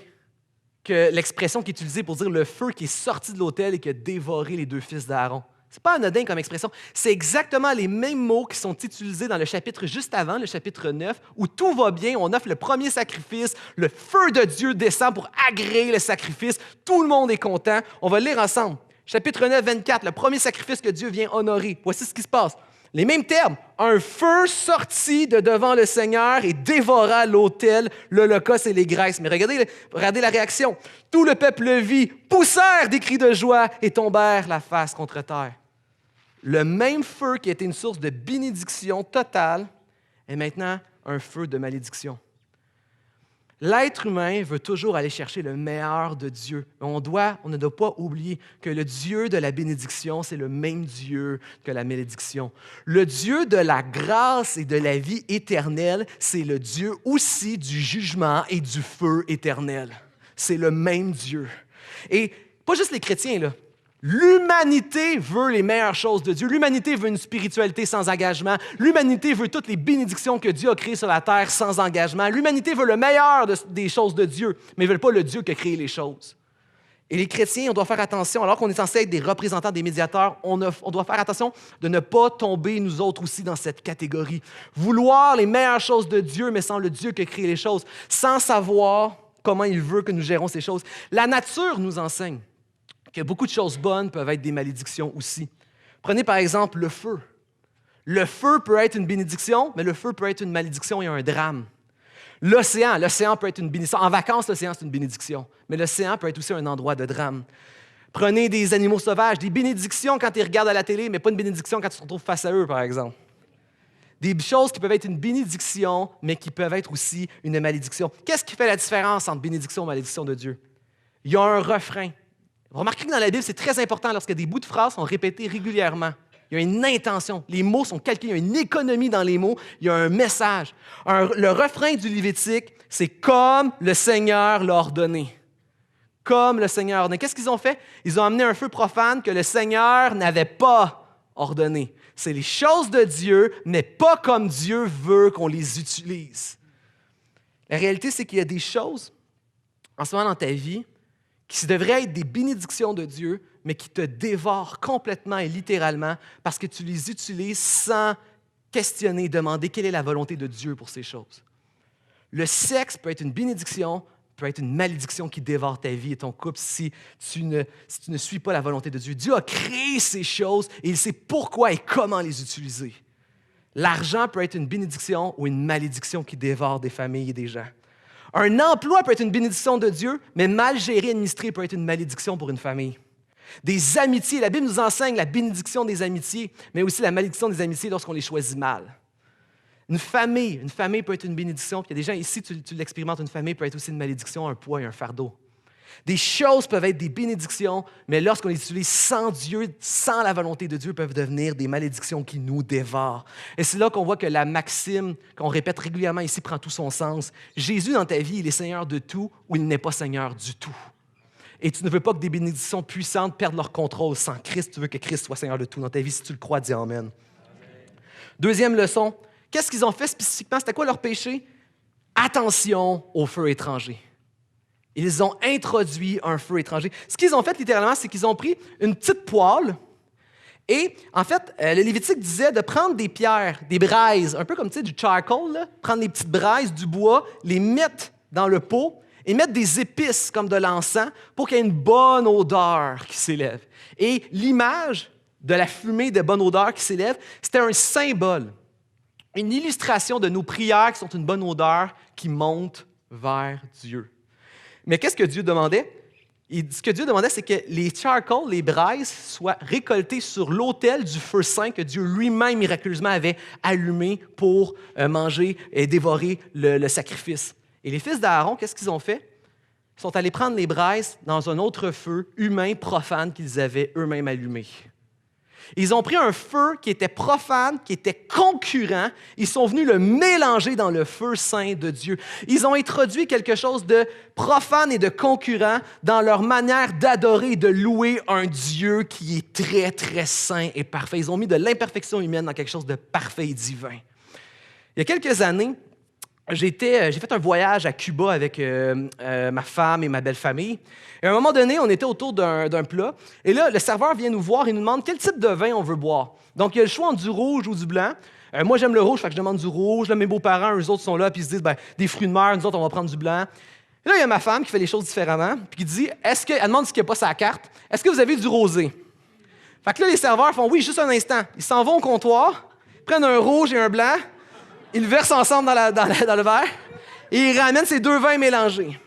que l'expression qui est utilisée pour dire le feu qui est sorti de l'autel et qui a dévoré les deux fils d'Aaron. C'est pas anodin comme expression. C'est exactement les mêmes mots qui sont utilisés dans le chapitre juste avant, le chapitre 9, où tout va bien, on offre le premier sacrifice, le feu de Dieu descend pour agréer le sacrifice, tout le monde est content. On va le lire ensemble. Chapitre 9, 24, le premier sacrifice que Dieu vient honorer. Voici ce qui se passe. Les mêmes termes. Un feu sortit de devant le Seigneur et dévora l'autel, l'holocauste et les graisses. Mais regardez la réaction. Tout le peuple le vit, poussèrent des cris de joie et tombèrent la face contre terre. Le même feu qui était une source de bénédiction totale est maintenant un feu de malédiction. L'être humain veut toujours aller chercher le meilleur de Dieu. On ne doit pas oublier que le Dieu de la bénédiction, c'est le même Dieu que la malédiction. Le Dieu de la grâce et de la vie éternelle, c'est le Dieu aussi du jugement et du feu éternel. C'est le même Dieu. Et pas juste les chrétiens, là. L'humanité veut les meilleures choses de Dieu. L'humanité veut une spiritualité sans engagement. L'humanité veut toutes les bénédictions que Dieu a créées sur la terre sans engagement. L'humanité veut le meilleur des choses de Dieu, mais ne veut pas le Dieu qui a créé les choses. Et les chrétiens, on doit faire attention, alors qu'on est censé être des représentants, des médiateurs, on doit faire attention de ne pas tomber, nous autres aussi, dans cette catégorie. Vouloir les meilleures choses de Dieu, mais sans le Dieu qui a créé les choses, sans savoir comment il veut que nous gérons ces choses. La nature nous enseigne que beaucoup de choses bonnes peuvent être des malédictions aussi. Prenez par exemple le feu. Le feu peut être une bénédiction, mais le feu peut être une malédiction et un drame. L'océan peut être une bénédiction. En vacances, l'océan, c'est une bénédiction. Mais l'océan peut être aussi un endroit de drame. Prenez des animaux sauvages, des bénédictions quand ils regardent à la télé, mais pas une bénédiction quand tu te retrouves face à eux, par exemple. Des choses qui peuvent être une bénédiction, mais qui peuvent être aussi une malédiction. Qu'est-ce qui fait la différence entre bénédiction et malédiction de Dieu? Il y a un refrain. Remarquez que dans la Bible, c'est très important lorsque des bouts de phrases sont répétés régulièrement. Il y a une intention. Les mots sont calculés. Il y a une économie dans les mots. Il y a un message. Le refrain du Lévitique, c'est « comme le Seigneur l'a ordonné ». Comme le Seigneur l'a ordonné. Qu'est-ce qu'ils ont fait? Ils ont amené un feu profane que le Seigneur n'avait pas ordonné. C'est les choses de Dieu, mais pas comme Dieu veut qu'on les utilise. La réalité, c'est qu'il y a des choses en ce moment dans ta vie qui devraient être des bénédictions de Dieu, mais qui te dévorent complètement et littéralement parce que tu les utilises sans questionner, demander quelle est la volonté de Dieu pour ces choses. Le sexe peut être une bénédiction, peut être une malédiction qui dévore ta vie et ton couple si tu ne suis pas la volonté de Dieu. Dieu a créé ces choses et il sait pourquoi et comment les utiliser. L'argent peut être une bénédiction ou une malédiction qui dévore des familles et des gens. Un emploi peut être une bénédiction de Dieu, mais mal géré, administré peut être une malédiction pour une famille. Des amitiés, la Bible nous enseigne la bénédiction des amitiés, mais aussi la malédiction des amitiés lorsqu'on les choisit mal. Une famille peut être une bénédiction, puis il y a des gens ici, tu l'expérimentes, une famille peut être aussi une malédiction, un poids et un fardeau. Des choses peuvent être des bénédictions, mais lorsqu'on les utilise sans Dieu, sans la volonté de Dieu, peuvent devenir des malédictions qui nous dévorent. Et c'est là qu'on voit que la maxime qu'on répète régulièrement ici prend tout son sens. Jésus, dans ta vie, il est Seigneur de tout ou il n'est pas Seigneur du tout. Et tu ne veux pas que des bénédictions puissantes perdent leur contrôle sans Christ. Tu veux que Christ soit Seigneur de tout dans ta vie. Si tu le crois, dis Amen. Deuxième leçon, qu'est-ce qu'ils ont fait spécifiquement? C'était quoi leur péché? Attention au feu étranger. Ils ont introduit un feu étranger. Ce qu'ils ont fait littéralement, c'est qu'ils ont pris une petite poêle et, en fait, le Lévitique disait de prendre des pierres, des braises, un peu comme du charcoal, là, prendre des petites braises, du bois, les mettre dans le pot et mettre des épices comme de l'encens pour qu'il y ait une bonne odeur qui s'élève. Et l'image de la fumée de bonne odeur qui s'élève, c'était un symbole, une illustration de nos prières qui sont une bonne odeur qui monte vers Dieu. Mais qu'est-ce que Dieu demandait? Ce que Dieu demandait, c'est que les charcoal, les braises, soient récoltées sur l'autel du feu saint que Dieu lui-même miraculeusement avait allumé pour manger et dévorer le sacrifice. Et les fils d'Aaron, qu'est-ce qu'ils ont fait? Ils sont allés prendre les braises dans un autre feu humain profane qu'ils avaient eux-mêmes allumé. Ils ont pris un feu qui était profane, qui était concurrent. Ils sont venus le mélanger dans le feu saint de Dieu. Ils ont introduit quelque chose de profane et de concurrent dans leur manière d'adorer et de louer un Dieu qui est très, très saint et parfait. Ils ont mis de l'imperfection humaine dans quelque chose de parfait et divin. Il y a quelques années, j'ai fait un voyage à Cuba avec ma femme et ma belle-famille. Et à un moment donné, on était autour d'un plat. Et là, le serveur vient nous voir et nous demande quel type de vin on veut boire. Donc, il y a le choix entre du rouge ou du blanc. Moi, j'aime le rouge, fait que je demande du rouge. Là, mes beaux-parents, eux autres, sont là, puis ils se disent, des fruits de mer, nous autres, on va prendre du blanc. Et là, il y a ma femme qui fait les choses différemment, puis qui dit, elle demande ce qu'il n'y a pas sa carte. Est-ce que vous avez du rosé? Fait que là, les serveurs font, oui, juste un instant. Ils s'en vont au comptoir, prennent un rouge et un blanc, ils le versent ensemble dans le verre et ils ramènent ces deux vins mélangés.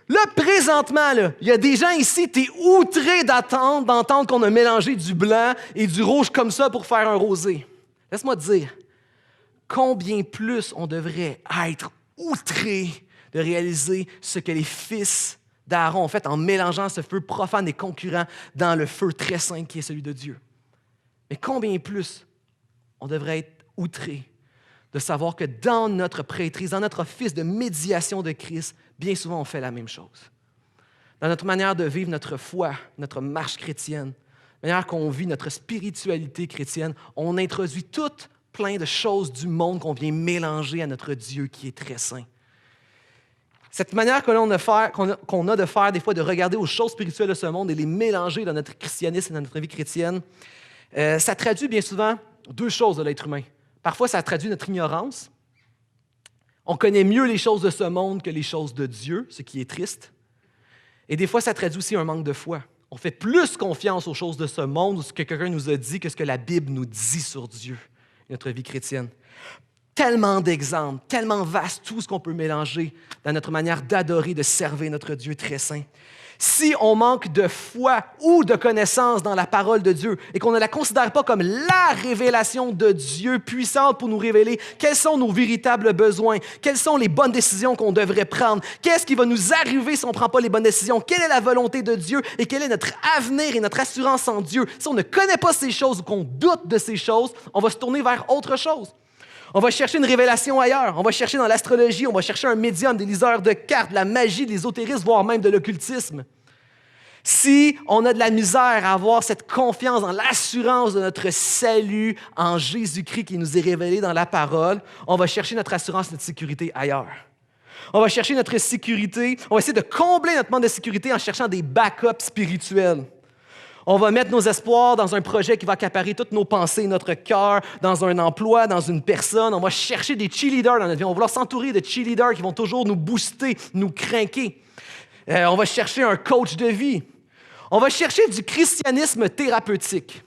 Là, présentement, il y a des gens ici, t'es outré d'entendre qu'on a mélangé du blanc et du rouge comme ça pour faire un rosé. Laisse-moi te dire, combien plus on devrait être outré de réaliser ce que les fils d'Aaron ont fait en mélangeant ce feu profane et concurrent dans le feu très saint qui est celui de Dieu. Mais combien plus on devrait être outré de savoir que dans notre prêtrise, dans notre office de médiation de Christ, bien souvent, on fait la même chose. Dans notre manière de vivre notre foi, notre marche chrétienne, la manière qu'on vit notre spiritualité chrétienne, on introduit tout plein de choses du monde qu'on vient mélanger à notre Dieu qui est très saint. Cette manière qu'on a de faire, des fois, de regarder aux choses spirituelles de ce monde et les mélanger dans notre christianisme et dans notre vie chrétienne, ça traduit bien souvent deux choses de l'être humain. Parfois, ça traduit notre ignorance. On connaît mieux les choses de ce monde que les choses de Dieu, ce qui est triste. Et des fois, ça traduit aussi un manque de foi. On fait plus confiance aux choses de ce monde ou ce que quelqu'un nous a dit que ce que la Bible nous dit sur Dieu et notre vie chrétienne. Tellement d'exemples, tellement vaste tout ce qu'on peut mélanger dans notre manière d'adorer, de servir notre Dieu très saint. Si on manque de foi ou de connaissance dans la parole de Dieu et qu'on ne la considère pas comme la révélation de Dieu puissante pour nous révéler quels sont nos véritables besoins, quelles sont les bonnes décisions qu'on devrait prendre, qu'est-ce qui va nous arriver si on ne prend pas les bonnes décisions, quelle est la volonté de Dieu et quel est notre avenir et notre assurance en Dieu. Si on ne connaît pas ces choses ou qu'on doute de ces choses, on va se tourner vers autre chose. On va chercher une révélation ailleurs. On va chercher dans l'astrologie, on va chercher un médium, des liseurs de cartes, de la magie, de l'ésotérisme, voire même de l'occultisme. Si on a de la misère à avoir cette confiance dans l'assurance de notre salut en Jésus-Christ qui nous est révélé dans la parole, on va chercher notre assurance, notre sécurité ailleurs. On va chercher notre sécurité, on va essayer de combler notre manque de sécurité en cherchant des backups spirituels. On va mettre nos espoirs dans un projet qui va accaparer toutes nos pensées, notre cœur, dans un emploi, dans une personne. On va chercher des cheerleaders dans notre vie. On va vouloir s'entourer de cheerleaders qui vont toujours nous booster, nous craquer. On va chercher un coach de vie. On va chercher du christianisme thérapeutique.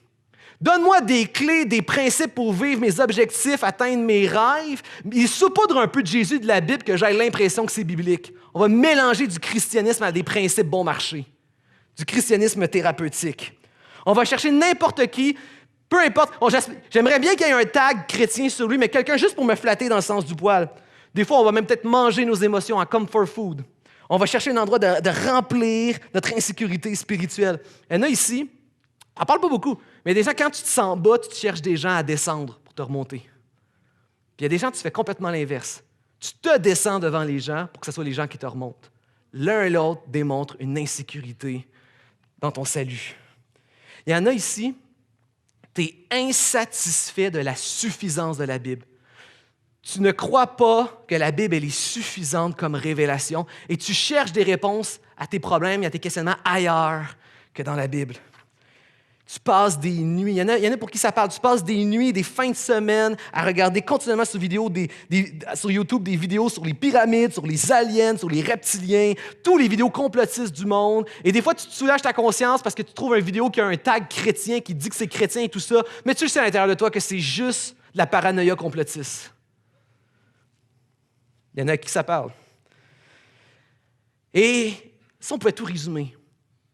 Donne-moi des clés, des principes pour vivre mes objectifs, atteindre mes rêves. Il saupoudre un peu de Jésus de la Bible que j'ai l'impression que c'est biblique. On va mélanger du christianisme à des principes bon marché. Du christianisme thérapeutique. On va chercher n'importe qui, peu importe. J'aimerais bien qu'il y ait un tag chrétien sur lui, mais quelqu'un juste pour me flatter dans le sens du poil. Des fois, on va même peut-être manger nos émotions en comfort food. On va chercher un endroit de remplir notre insécurité spirituelle. Il y en a ici, on ne parle pas beaucoup, mais des gens, quand tu te sens bas, tu cherches des gens à descendre pour te remonter. Puis il y a des gens, tu fais complètement l'inverse. Tu te descends devant les gens pour que ce soit les gens qui te remontent. L'un et l'autre démontrent une insécurité dans ton salut. Il y en a ici, tu es insatisfait de la suffisance de la Bible. Tu ne crois pas que la Bible elle est suffisante comme révélation et tu cherches des réponses à tes problèmes et à tes questionnements ailleurs que dans la Bible. Tu passes des nuits, il y en a pour qui ça parle, tu passes des nuits, des fins de semaine à regarder continuellement sur YouTube des vidéos sur les pyramides, sur les aliens, sur les reptiliens, tous les vidéos complotistes du monde. Et des fois, tu te soulages ta conscience parce que tu trouves une vidéo qui a un tag chrétien qui dit que c'est chrétien et tout ça, mais tu sais à l'intérieur de toi que c'est juste de la paranoïa complotiste. Il y en a à qui ça parle. Et si on pouvait tout résumer,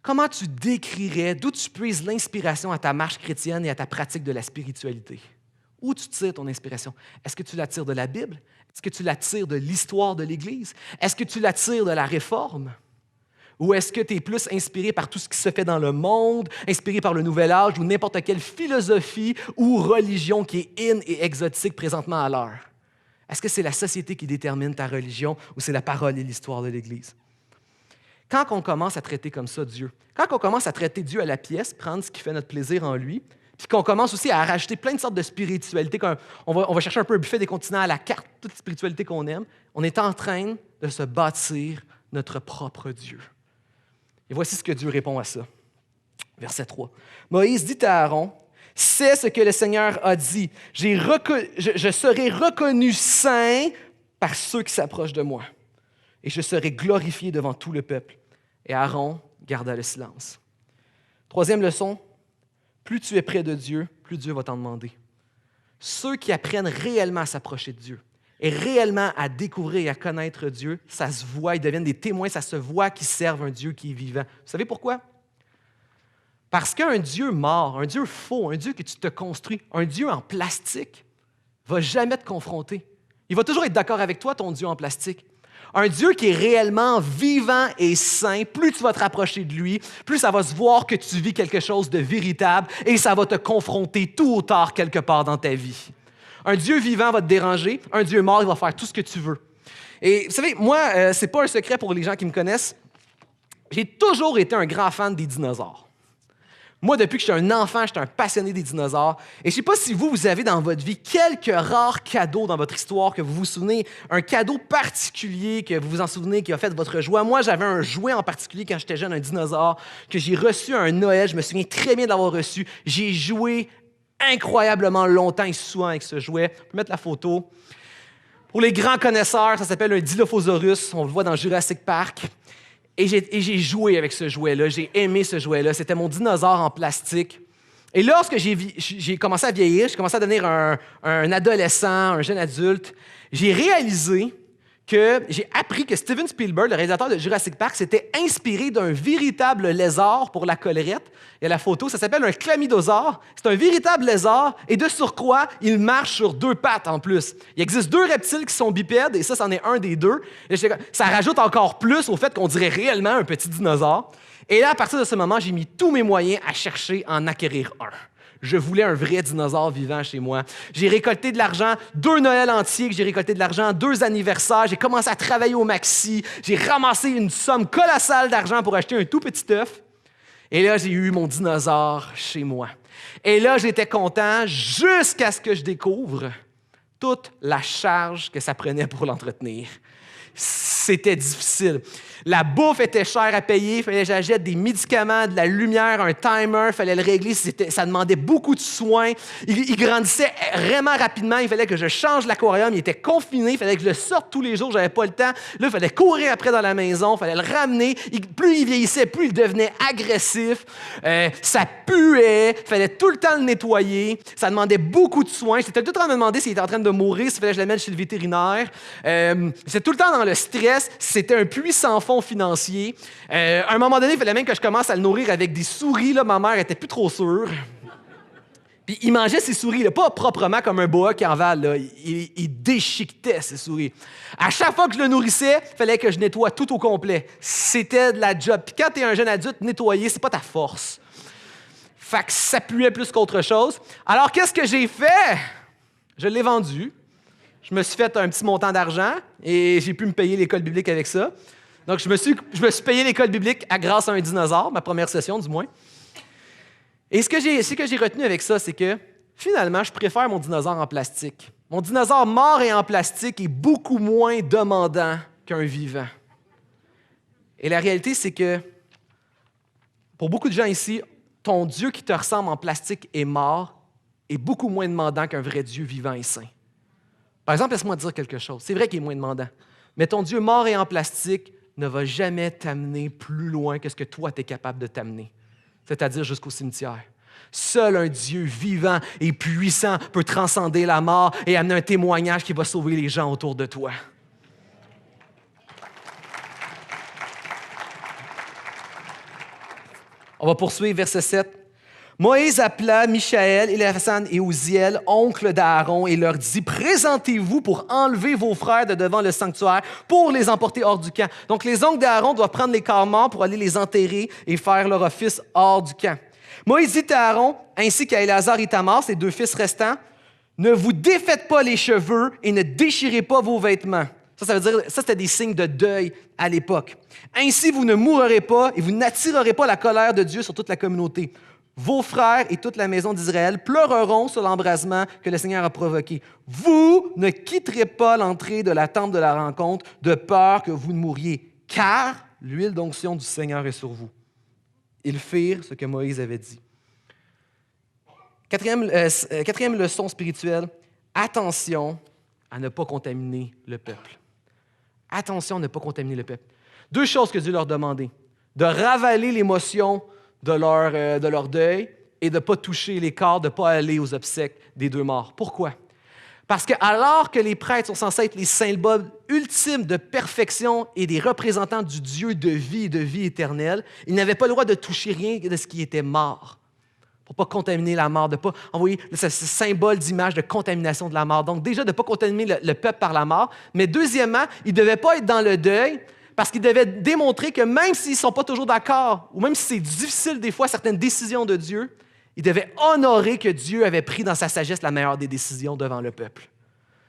comment tu décrirais, d'où tu puises l'inspiration à ta marche chrétienne et à ta pratique de la spiritualité? Où tu tires ton inspiration? Est-ce que tu la tires de la Bible? Est-ce que tu la tires de l'histoire de l'Église? Est-ce que tu la tires de la Réforme? Ou est-ce que tu es plus inspiré par tout ce qui se fait dans le monde, inspiré par le Nouvel Âge ou n'importe quelle philosophie ou religion qui est in et exotique présentement à l'heure? Est-ce que c'est la société qui détermine ta religion ou c'est la parole et l'histoire de l'Église? Quand on commence à traiter comme ça Dieu, quand on commence à traiter Dieu à la pièce, prendre ce qui fait notre plaisir en lui, puis qu'on commence aussi à rajouter plein de sortes de spiritualités, on va chercher un peu un buffet des continents à la carte, toute spiritualité qu'on aime, on est en train de se bâtir notre propre Dieu. Et voici ce que Dieu répond à ça. Verset 3. Moïse dit à Aaron, « C'est ce que le Seigneur a dit. Je serai reconnu saint par ceux qui s'approchent de moi. Et je serai glorifié devant tout le peuple. » Et Aaron garda le silence. Troisième leçon, plus tu es près de Dieu, plus Dieu va t'en demander. Ceux qui apprennent réellement à s'approcher de Dieu et réellement à découvrir et à connaître Dieu, ça se voit, ils deviennent des témoins, ça se voit qu'ils servent un Dieu qui est vivant. Vous savez pourquoi? Parce qu'un Dieu mort, un Dieu faux, un Dieu que tu te construis, un Dieu en plastique, ne va jamais te confronter. Il va toujours être d'accord avec toi, ton Dieu en plastique. Un Dieu qui est réellement vivant et saint, plus tu vas te rapprocher de lui, plus ça va se voir que tu vis quelque chose de véritable et ça va te confronter tôt ou tard quelque part dans ta vie. Un Dieu vivant va te déranger, un Dieu mort, il va faire tout ce que tu veux. Et vous savez, moi, c'est pas un secret pour les gens qui me connaissent, j'ai toujours été un grand fan des dinosaures. Moi, depuis que j'étais un enfant, j'étais un passionné des dinosaures. Et je ne sais pas si vous avez dans votre vie quelques rares cadeaux dans votre histoire que vous vous souvenez, un cadeau particulier que vous vous en souvenez qui a fait votre joie. Moi, j'avais un jouet en particulier quand j'étais jeune, un dinosaure, que j'ai reçu à un Noël. Je me souviens très bien de l'avoir reçu. J'ai joué incroyablement longtemps et souvent avec ce jouet. On peut mettre la photo. Pour les grands connaisseurs, ça s'appelle un Dilophosaurus. On le voit dans Jurassic Park. Et j'ai joué avec ce jouet-là, j'ai aimé ce jouet-là. C'était mon dinosaure en plastique. Et lorsque j'ai commencé à vieillir, j'ai commencé à devenir un adolescent, un jeune adulte, j'ai réalisé j'ai appris que Steven Spielberg, le réalisateur de Jurassic Park, s'était inspiré d'un véritable lézard pour la collerette. Il y a la photo, ça s'appelle un chlamydosaure. C'est un véritable lézard et de surcroît, il marche sur 2 pattes en plus. Il existe 2 reptiles qui sont bipèdes et ça, c'en est un des 2. Et ça rajoute encore plus au fait qu'on dirait réellement un petit dinosaure. Et là, à partir de ce moment, j'ai mis tous mes moyens à chercher à en acquérir un. Je voulais un vrai dinosaure vivant chez moi. J'ai récolté de l'argent, 2 Noëls entiers que j'ai récolté de l'argent, 2 anniversaires. J'ai commencé à travailler au Maxi. J'ai ramassé une somme colossale d'argent pour acheter un tout petit œuf. Et là, j'ai eu mon dinosaure chez moi. Et là, j'étais content jusqu'à ce que je découvre toute la charge que ça prenait pour l'entretenir. C'était difficile. La bouffe était chère à payer, il fallait que j'achète des médicaments, de la lumière, un timer, il fallait le régler, ça demandait beaucoup de soins. Il grandissait vraiment rapidement, il fallait que je change l'aquarium, il était confiné, il fallait que je le sorte tous les jours, j'avais pas le temps. Là, il fallait courir après dans la maison, il fallait le ramener. Plus il vieillissait, plus il devenait agressif. Ça puait, il fallait tout le temps le nettoyer. Ça demandait beaucoup de soins. J'étais tout le temps en train de me demander s'il était en train de mourir, s'il fallait que je l'amène chez le vétérinaire. J'étais tout le temps dans le stress. C'était un puits sans fond financier. À un moment donné, il fallait même que je commence à le nourrir avec des souris. Là, ma mère était plus trop sûre. Puis il mangeait ses souris, là, pas proprement comme un boa qui envale. Là. Il déchiquetait ses souris. À chaque fois que je le nourrissais, il fallait que je nettoie tout au complet. C'était de la job. Puis quand tu es un jeune adulte, nettoyer, c'est pas ta force. Fait que ça puait plus qu'autre chose. Alors, qu'est-ce que j'ai fait? Je l'ai vendu. Je me suis fait un petit montant d'argent et j'ai pu me payer l'école biblique avec ça. Donc, je me suis payé l'école biblique grâce à un dinosaure, ma première session du moins. Et ce que j'ai retenu avec ça, c'est que finalement, je préfère mon dinosaure en plastique. Mon dinosaure mort et en plastique est beaucoup moins demandant qu'un vivant. Et la réalité, c'est que pour beaucoup de gens ici, ton Dieu qui te ressemble en plastique et mort est beaucoup moins demandant qu'un vrai Dieu vivant et saint. Par exemple, laisse-moi te dire quelque chose. C'est vrai qu'il est moins demandant. Mais ton Dieu mort et en plastique ne va jamais t'amener plus loin que ce que toi, tu es capable de t'amener, c'est-à-dire jusqu'au cimetière. Seul un Dieu vivant et puissant peut transcender la mort et amener un témoignage qui va sauver les gens autour de toi. On va poursuivre, verset 7. Moïse appela Michaël, Éléazar et Ouziel, oncles d'Aaron, et leur dit « Présentez-vous pour enlever vos frères de devant le sanctuaire, pour les emporter hors du camp. » Donc, les oncles d'Aaron doivent prendre les corps morts pour aller les enterrer et faire leur office hors du camp. Moïse dit à Aaron, ainsi qu'à Éléazar et Tamar, ses 2 fils restants, « Ne vous défaites pas les cheveux et ne déchirez pas vos vêtements. » Ça veut dire, ça, c'était des signes de deuil à l'époque. « Ainsi, vous ne mourrez pas et vous n'attirerez pas la colère de Dieu sur toute la communauté. » Vos frères et toute la maison d'Israël pleureront sur l'embrasement que le Seigneur a provoqué. Vous ne quitterez pas l'entrée de la tente de la rencontre de peur que vous ne mouriez, car l'huile d'onction du Seigneur est sur vous. Ils firent ce que Moïse avait dit. Quatrième leçon spirituelle, attention à ne pas contaminer le peuple. Attention à ne pas contaminer le peuple. 2 choses que Dieu leur demandait. De ravaler l'émotion de leur deuil et de ne pas toucher les corps, de ne pas aller aux obsèques des 2 morts. Pourquoi? Parce que alors que les prêtres sont censés être les symboles ultimes de perfection et des représentants du Dieu de vie et de vie éternelle, ils n'avaient pas le droit de toucher rien de ce qui était mort, pour ne pas contaminer la mort, de ne pas envoyer ce symbole d'image de contamination de la mort. Donc déjà, de ne pas contaminer le peuple par la mort, mais deuxièmement, ils ne devaient pas être dans le deuil, parce qu'ils devaient démontrer que même s'ils ne sont pas toujours d'accord, ou même si c'est difficile des fois, certaines décisions de Dieu, ils devaient honorer que Dieu avait pris dans sa sagesse la meilleure des décisions devant le peuple.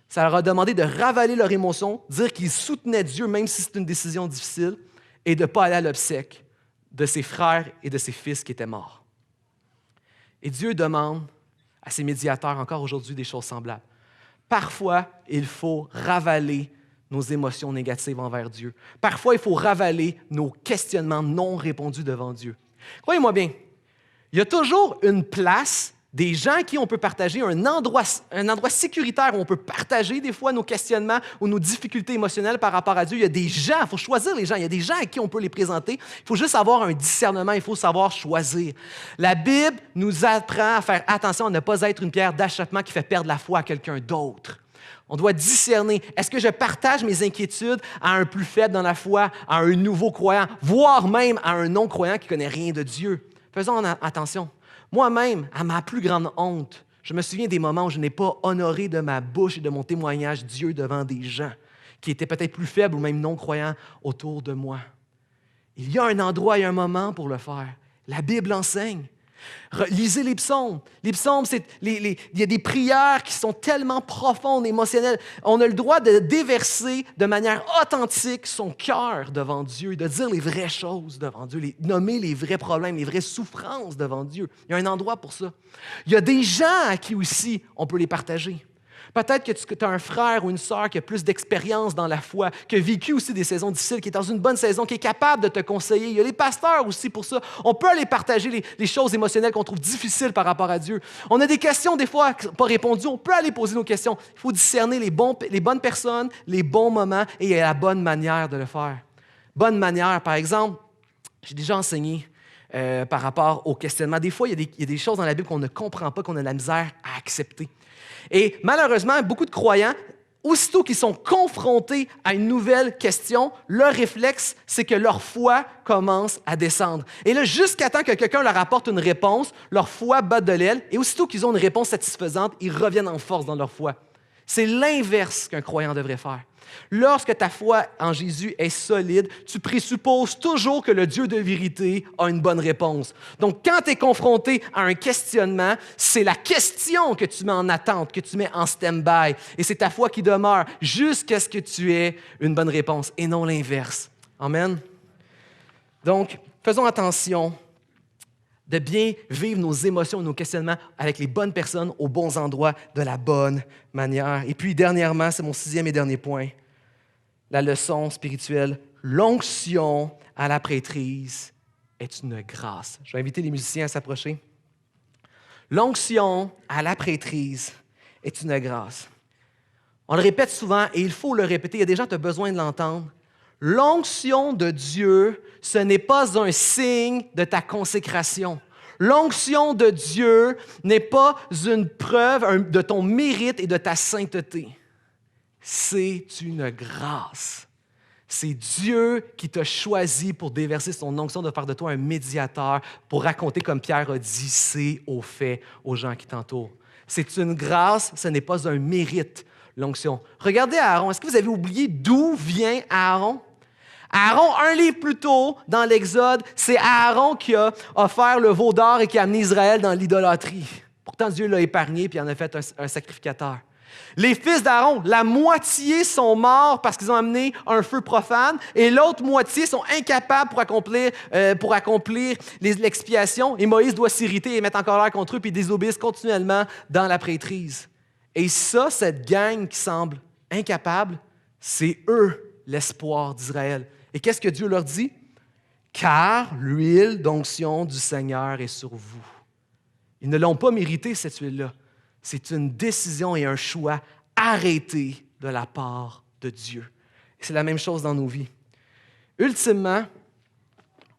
Ça leur a demandé de ravaler leur émotion, dire qu'ils soutenaient Dieu même si c'est une décision difficile, et de ne pas aller à l'obsèque de ses frères et de ses fils qui étaient morts. Et Dieu demande à ses médiateurs encore aujourd'hui des choses semblables. Parfois, il faut ravaler nos émotions négatives envers Dieu. Parfois, il faut ravaler nos questionnements non répondus devant Dieu. Croyez-moi bien, il y a toujours une place des gens à qui on peut partager, un endroit sécuritaire où on peut partager des fois nos questionnements ou nos difficultés émotionnelles par rapport à Dieu. Il y a des gens, il faut choisir les gens, il y a des gens à qui on peut les présenter. Il faut juste avoir un discernement, il faut savoir choisir. La Bible nous apprend à faire attention à ne pas être une pierre d'achoppement qui fait perdre la foi à quelqu'un d'autre. On doit discerner. Est-ce que je partage mes inquiétudes à un plus faible dans la foi, à un nouveau croyant, voire même à un non-croyant qui ne connaît rien de Dieu? Faisons attention. Moi-même, à ma plus grande honte, je me souviens des moments où je n'ai pas honoré de ma bouche et de mon témoignage Dieu devant des gens qui étaient peut-être plus faibles ou même non-croyants autour de moi. Il y a un endroit et un moment pour le faire. La Bible enseigne. Lisez les psaumes. Les psaumes, il y a des prières qui sont tellement profondes, émotionnelles. On a le droit de déverser de manière authentique son cœur devant Dieu, de dire les vraies choses devant Dieu, nommer les vrais problèmes, les vraies souffrances devant Dieu. Il y a un endroit pour ça. Il y a des gens à qui aussi on peut les partager. Peut-être que tu as un frère ou une sœur qui a plus d'expérience dans la foi, qui a vécu aussi des saisons difficiles, qui est dans une bonne saison, qui est capable de te conseiller. Il y a les pasteurs aussi pour ça. On peut aller partager les choses émotionnelles qu'on trouve difficiles par rapport à Dieu. On a des questions des fois pas répondues. On peut aller poser nos questions. Il faut discerner les bonnes personnes, les bons moments et il y a la bonne manière de le faire. Bonne manière, par exemple, j'ai déjà enseigné par rapport au questionnement. Des fois, il y a des choses dans la Bible qu'on ne comprend pas, qu'on a de la misère à accepter. Et malheureusement, beaucoup de croyants, aussitôt qu'ils sont confrontés à une nouvelle question, leur réflexe, c'est que leur foi commence à descendre. Et là, jusqu'à temps que quelqu'un leur apporte une réponse, leur foi bat de l'aile, et aussitôt qu'ils ont une réponse satisfaisante, ils reviennent en force dans leur foi. C'est l'inverse qu'un croyant devrait faire. Lorsque ta foi en Jésus est solide, tu présupposes toujours que le Dieu de vérité a une bonne réponse. Donc, quand tu es confronté à un questionnement, c'est la question que tu mets en attente, que tu mets en stand-by. Et c'est ta foi qui demeure jusqu'à ce que tu aies une bonne réponse et non l'inverse. Amen. Donc, faisons attention de bien vivre nos émotions, nos questionnements avec les bonnes personnes, aux bons endroits, de la bonne manière. Et puis, dernièrement, c'est mon 6e et dernier point, la leçon spirituelle, l'onction à la prêtrise est une grâce. Je vais inviter les musiciens à s'approcher. L'onction à la prêtrise est une grâce. On le répète souvent et il faut le répéter. Il y a des gens qui ont besoin de l'entendre. L'onction de Dieu, ce n'est pas un signe de ta consécration. L'onction de Dieu n'est pas une preuve de ton mérite et de ta sainteté. C'est une grâce. C'est Dieu qui t'a choisi pour déverser son onction, de faire de toi un médiateur, pour raconter, comme Pierre a dit, c'est au fait aux gens qui t'entourent. C'est une grâce, ce n'est pas un mérite, l'onction. Regardez Aaron. Est-ce que vous avez oublié d'où vient Aaron? Aaron, un livre plus tôt, dans l'Exode, c'est Aaron qui a offert le veau d'or et qui a amené Israël dans l'idolâtrie. Pourtant, Dieu l'a épargné puis en a fait un sacrificateur. Les fils d'Aaron, la moitié sont morts parce qu'ils ont amené un feu profane et l'autre moitié sont incapables pour accomplir l'expiation. Et Moïse doit s'irriter et mettre en colère contre eux puis ils désobéissent continuellement dans la prêtrise. Et ça, cette gang qui semble incapable, c'est eux l'espoir d'Israël. Et qu'est-ce que Dieu leur dit? Car l'huile d'onction du Seigneur est sur vous. Ils ne l'ont pas mérité, cette huile-là. C'est une décision et un choix arrêté de la part de Dieu. Et c'est la même chose dans nos vies. Ultimement,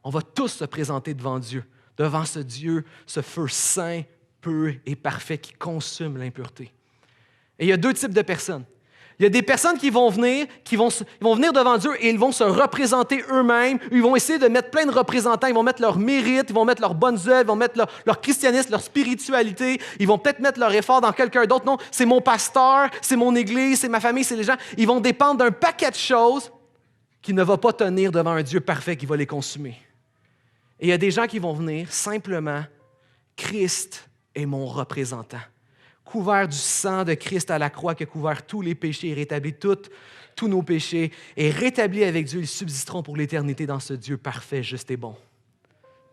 on va tous se présenter devant Dieu, devant ce Dieu, ce feu saint, pur et parfait qui consume l'impureté. Et il y a deux types de personnes. Il y a des personnes qui vont venir devant Dieu et ils vont se représenter eux-mêmes. Ils vont essayer de mettre plein de représentants. Ils vont mettre leur mérite, ils vont mettre leurs bonnes œuvres, ils vont mettre leur christianisme, leur spiritualité. Ils vont peut-être mettre leur effort dans quelqu'un d'autre. Non, c'est mon pasteur, c'est mon église, c'est ma famille, c'est les gens. Ils vont dépendre d'un paquet de choses qui ne va pas tenir devant un Dieu parfait qui va les consumer. Et il y a des gens qui vont venir simplement, Christ est mon représentant. Couvert du sang de Christ à la croix qui a couvert tous les péchés et rétabli tous nos péchés, et rétablis avec Dieu, ils subsisteront pour l'éternité dans ce Dieu parfait, juste et bon.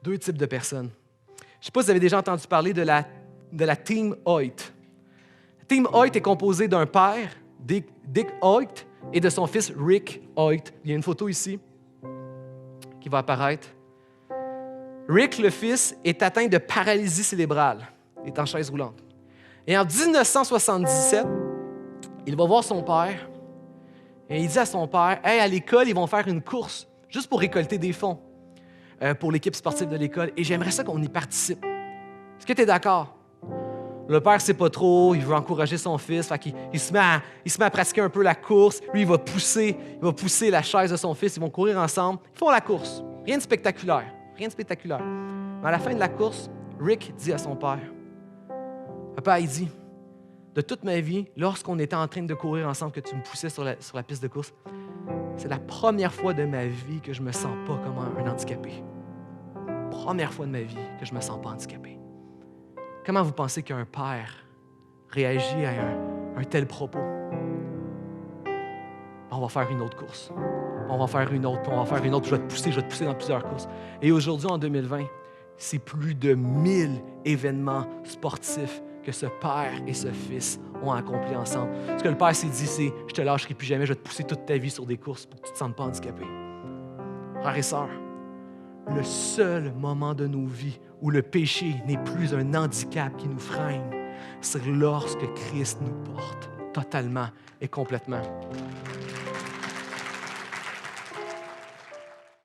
Deux types de personnes. Je ne sais pas si vous avez déjà entendu parler de la Team Hoyt. Team Hoyt est composé d'un père, Dick Hoyt, et de son fils Rick Hoyt. Il y a une photo ici qui va apparaître. Rick, le fils, est atteint de paralysie cérébrale. Il est en chaise roulante. Et en 1977, il va voir son père et il dit à son père, « Hey, à l'école, ils vont faire une course juste pour récolter des fonds pour l'équipe sportive de l'école et j'aimerais ça qu'on y participe. Est-ce que tu es d'accord? » Le père ne sait pas trop, il veut encourager son fils, fait il se met à pratiquer un peu la course. Lui, il va pousser la chaise de son fils, ils vont courir ensemble. Ils font la course. Rien de spectaculaire. Mais à la fin de la course, Rick dit à son père, « Papa, il dit, de toute ma vie, lorsqu'on était en train de courir ensemble, que tu me poussais sur la piste de course, c'est la première fois de ma vie que je me sens pas comme un handicapé. Première fois de ma vie que je me sens pas handicapé. » Comment vous pensez qu'un père réagit à un tel propos? On va faire une autre course. On va faire une autre, puis on va faire une autre. Je vais te pousser dans plusieurs courses. Et aujourd'hui, en 2020, c'est plus de 1000 événements sportifs que ce père et ce fils ont accomplis ensemble. Ce que le père s'est dit, c'est « Je te lâcherai plus jamais, je vais te pousser toute ta vie sur des courses pour que tu ne te sentes pas handicapé. » Frères et sœurs, le seul moment de nos vies où le péché n'est plus un handicap qui nous freine, c'est lorsque Christ nous porte totalement et complètement.